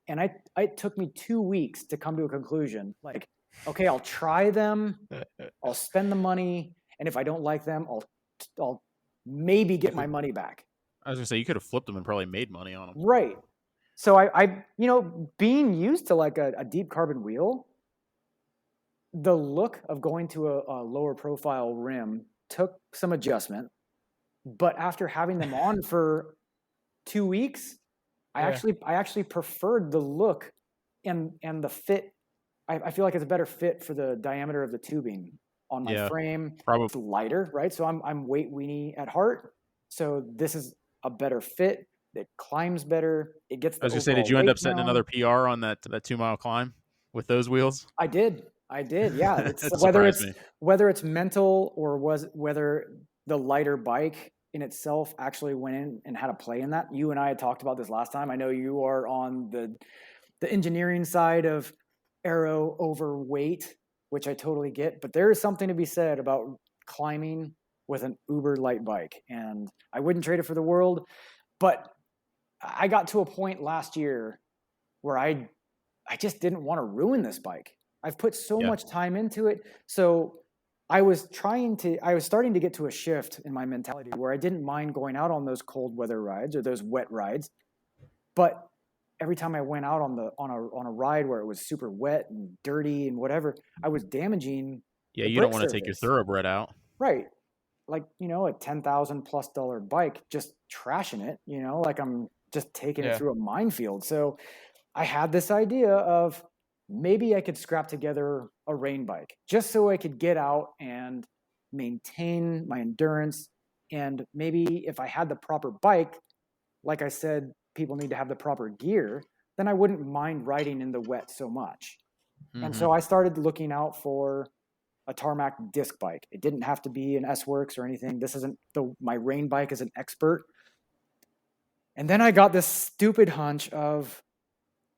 And it took me 2 weeks to come to a conclusion. Like, okay, I'll try them. I'll spend the money. And if I don't like them, I'll maybe get my money back. I was gonna say, you could have flipped them and probably made money on them. Right. So I you know, being used to like a deep carbon wheel, the look of going to a lower profile rim took some adjustment. But after having them on for 2 weeks, I actually preferred the look and the fit. I feel like it's a better fit for the diameter of the tubing on my frame. Probably. It's lighter, right? So I'm weight weenie at heart. So this is a better fit. It climbs better. It gets. I was gonna say, did you end up setting another PR on that 2 mile climb with those wheels? I did. Yeah. It's whether it's mental or whether the lighter bike in itself actually went in and had a play in that. You and I had talked about this last time. I know you are on the engineering side of aero overweight, which I totally get, but there is something to be said about climbing with an uber light bike, and I wouldn't trade it for the world. But I got to a point last year where I just didn't want to ruin this bike. I've put so much time into it. So I was starting to get to a shift in my mentality where I didn't mind going out on those cold weather rides or those wet rides. But every time I went out on a ride where it was super wet and dirty and whatever, I was damaging. Yeah, you don't want to take your thoroughbred out. Right. Like, you know, a $10,000+ bike, just trashing it, you know, like I'm just taking it through a minefield. So I had this idea of maybe I could scrap together a rain bike just so I could get out and maintain my endurance And maybe if I had the proper bike, like I said, people need to have the proper gear, then I wouldn't mind riding in the wet so much. Mm-hmm. And so I started looking out for a tarmac disc bike. It didn't have to be an S-Works or anything. This isn't my rain bike is an expert. And then I got this stupid hunch of,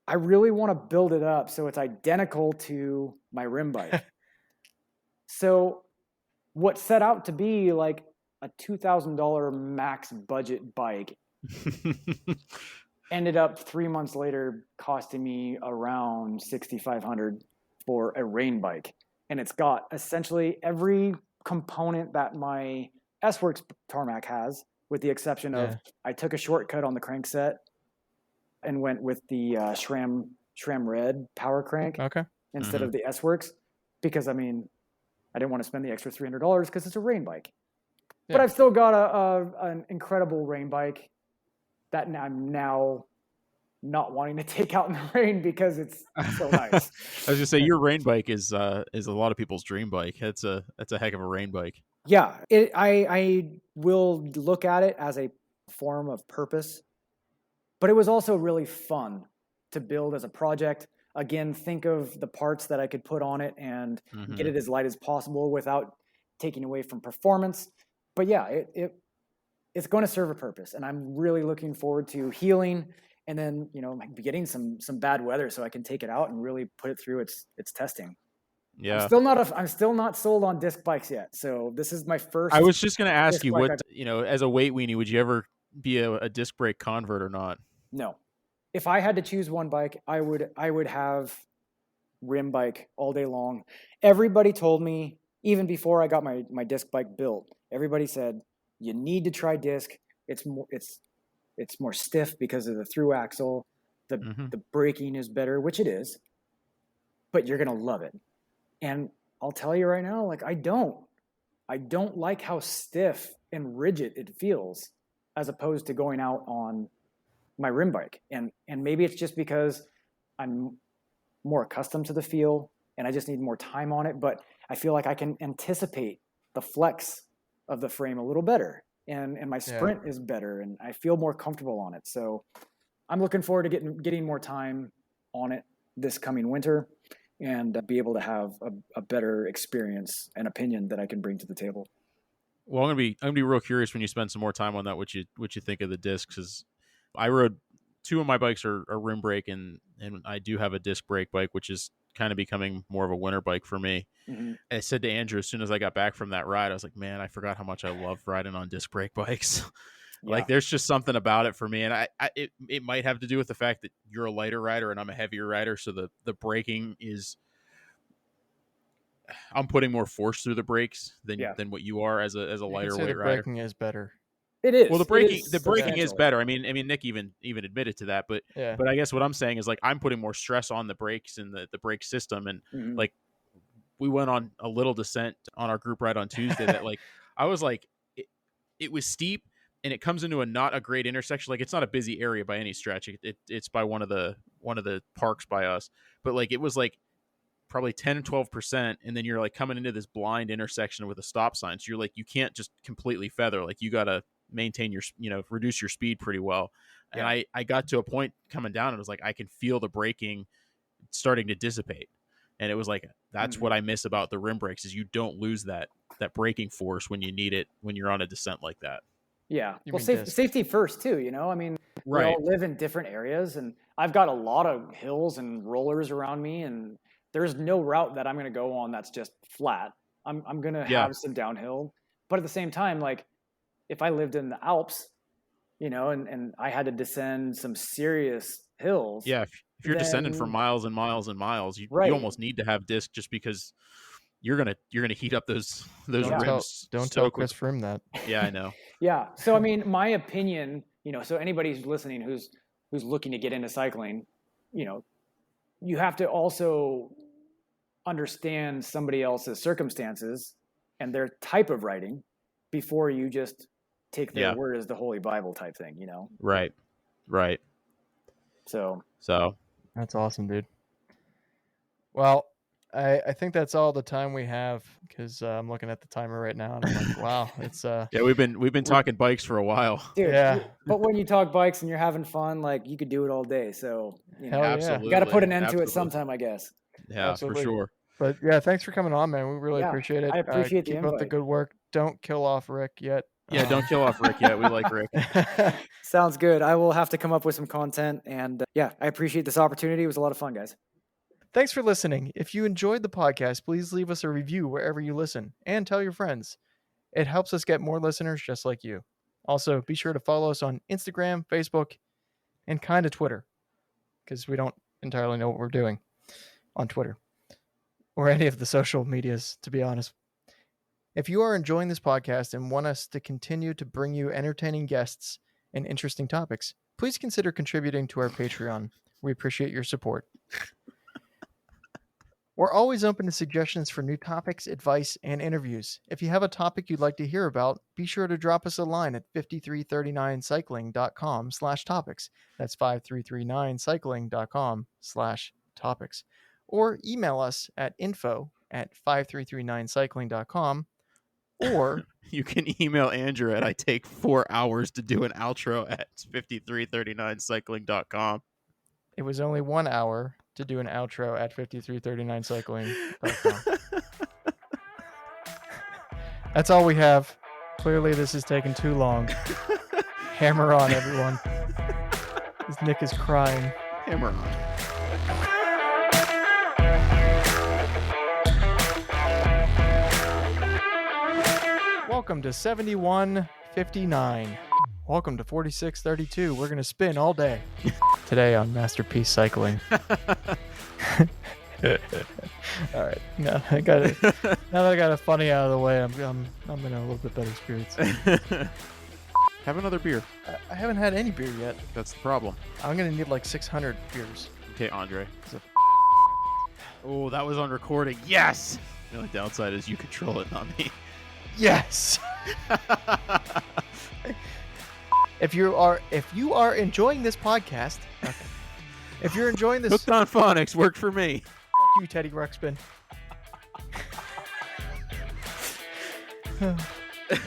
I really want to build it up so it's identical to my rim bike. So what set out to be like a $2,000 max budget bike ended up 3 months later costing me around $6,500 for a rain bike. And it's got essentially every component that my S-Works tarmac has, with the exception of I took a shortcut on the crankset and went with the SRAM Red power crank instead of the S-Works, because I didn't want to spend the extra $300 because it's a rain bike. Yeah. But I've still got an incredible rain bike that I'm now not wanting to take out in the rain because it's so nice. I was gonna say your rain bike is a lot of people's dream bike. That's a heck of a rain bike. Yeah, I will look at it as a form of purpose, but it was also really fun to build as a project. Again, think of the parts that I could put on it and get it as light as possible without taking away from performance. But yeah, it's going to serve a purpose, and I'm really looking forward to healing and then, getting some bad weather so I can take it out and really put it through its testing. Yeah. I'm still not sold on disc bikes yet. So this is my first. I was just going to ask you what, as a weight weenie, would you ever be a disc brake convert or not? No. If I had to choose one bike, I would have rim bike all day long. Everybody told me, even before I got my disc bike built, everybody said, you need to try disc. It's more stiff because of the through axle. The braking is better, which it is, but you're going to love it. And I'll tell you right now, like, I don't like how stiff and rigid it feels as opposed to going out on my rim bike. And maybe it's just because I'm more accustomed to the feel and I just need more time on it, but I feel like I can anticipate the flex of the frame a little better, and my sprint is better, and I feel more comfortable on it. So I'm looking forward to getting more time on it this coming winter and be able to have a better experience and opinion that I can bring to the table. Well, I'm gonna be real curious when you spend some more time on that, what you think of the discs. Because I rode 2 of my bikes are rim brake, and I do have a disc brake bike, which is kind of becoming more of a winter bike for me. I said to Andrew as soon as I got back from that ride, I was like, man, I forgot how much I love riding on disc brake bikes. Like, there's just something about it for me, and it might have to do with the fact that you're a lighter rider and I'm a heavier rider, so the braking is, I'm putting more force through the brakes than what you are as a lighter weight rider. The braking is better. It is. Well, the braking is better. I mean, Nick even admitted to that, but I guess what I'm saying is, like, I'm putting more stress on the brakes and the brake system, and like, we went on a little descent on our group ride on Tuesday that, like, I was like, it was steep and it comes into not a great intersection. Like, it's not a busy area by any stretch. It's by one of the parks by us, but like, it was like probably 10 and 12%. And then you're like coming into this blind intersection with a stop sign. So you're like, you can't just completely feather. Like, you got to maintain your, reduce your speed pretty well. And I got to a point coming down and it was like, I can feel the braking starting to dissipate. And it was like, that's what I miss about the rim brakes, is you don't lose that braking force when you need it, when you're on a descent like that. Yeah. Well, safety first too, I mean, we all live in different areas, and I've got a lot of hills and rollers around me, and there's no route that I'm going to go on that's just flat. I'm going to have some downhill, but at the same time, like, if I lived in the Alps, and I had to descend some serious hills. Yeah. If you're descending for miles and miles and miles, you almost need to have disc, just because you're gonna heat up those rims. Don't tell Chris Froome that. Yeah, I know. Yeah. So I mean, my opinion, so anybody who's listening who's looking to get into cycling, you have to also understand somebody else's circumstances and their type of riding before you just take their word as the Holy Bible type thing, Right. So that's awesome, dude. Well, I think that's all the time we have because I'm looking at the timer right now and I'm like, wow, it's Yeah, we've been talking bikes for a while. Dude, Yeah. but when you talk bikes and you're having fun, like you could do it all day. So Hell yeah. Absolutely. you got to put an end to it Absolutely. sometime, I guess. Yeah, Absolutely. for sure. But yeah, thanks for coming on, man. We really Yeah, appreciate it. I appreciate the keep up the invite. good work. Don't kill off Rick yet. Yeah, don't kill off Rick yet. We like Rick. Sounds good. I will have to come up with some content. And yeah, I appreciate this opportunity. It was a lot of fun, guys. Thanks for listening. If you enjoyed the podcast, please leave us a review wherever you listen and tell your friends. It helps us get more listeners just like you. Also, be sure to follow us on Instagram, Facebook, and kind of Twitter, because we don't entirely know what we're doing on Twitter or any of the social medias, to be honest. If you are enjoying this podcast and want us to continue to bring you entertaining guests and interesting topics, please consider contributing to our Patreon. We appreciate your support. We're always open to suggestions for new topics, advice, and interviews. If you have a topic you'd like to hear about, be sure to drop us a line at 5339cycling.com/topics. That's 5339cycling.com/topics. Or email us at info@5339cycling.com. Or you can email Andrew at I take 4 hours to do an outro at 5339cycling.com. It was only 1 hour to do an outro at 5339cycling.com. That's all we have. Clearly, this is taking too long. Hammer on, everyone. This Nick is crying. Hammer on. Welcome to 7159. Welcome to 4632. We're going to spin all day. Today on Masterpiece Cycling. All right. Now that I got a funny out of the way, I'm in a little bit better spirits. Have another beer. I haven't had any beer yet. That's the problem. I'm going to need like 600 beers. Okay, Andre. Oh, that was on recording. Yes! The only downside is you control it, not me. Yes. If you are enjoying this podcast, okay. If you're enjoying this, Hooked on Phonics worked for me. Fuck you, Teddy Ruxpin.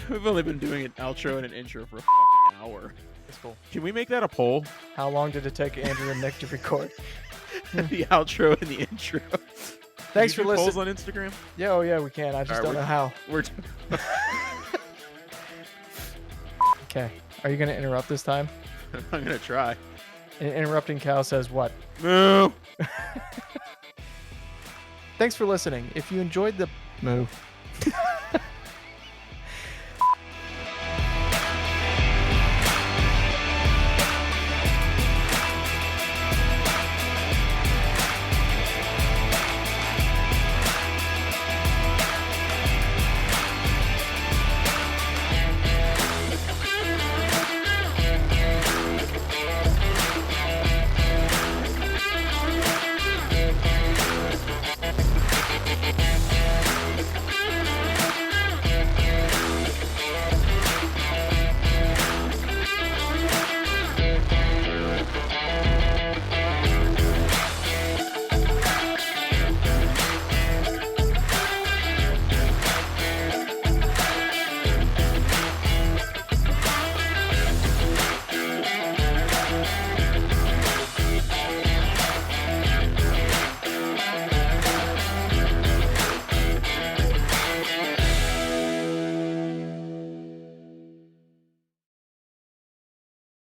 We've only been doing an outro and an intro for a fucking hour. That's cool. Can we make that a poll? How long did it take Andrew and Nick to record? The outro and the intro. Thanks Can for you do listening. polls on Instagram? Yeah, oh yeah, we can. I just All right, don't know how. We're Okay. Are you going to interrupt this time? I'm gonna try. An interrupting cow says what? Moo. Thanks for listening. If you enjoyed the moo.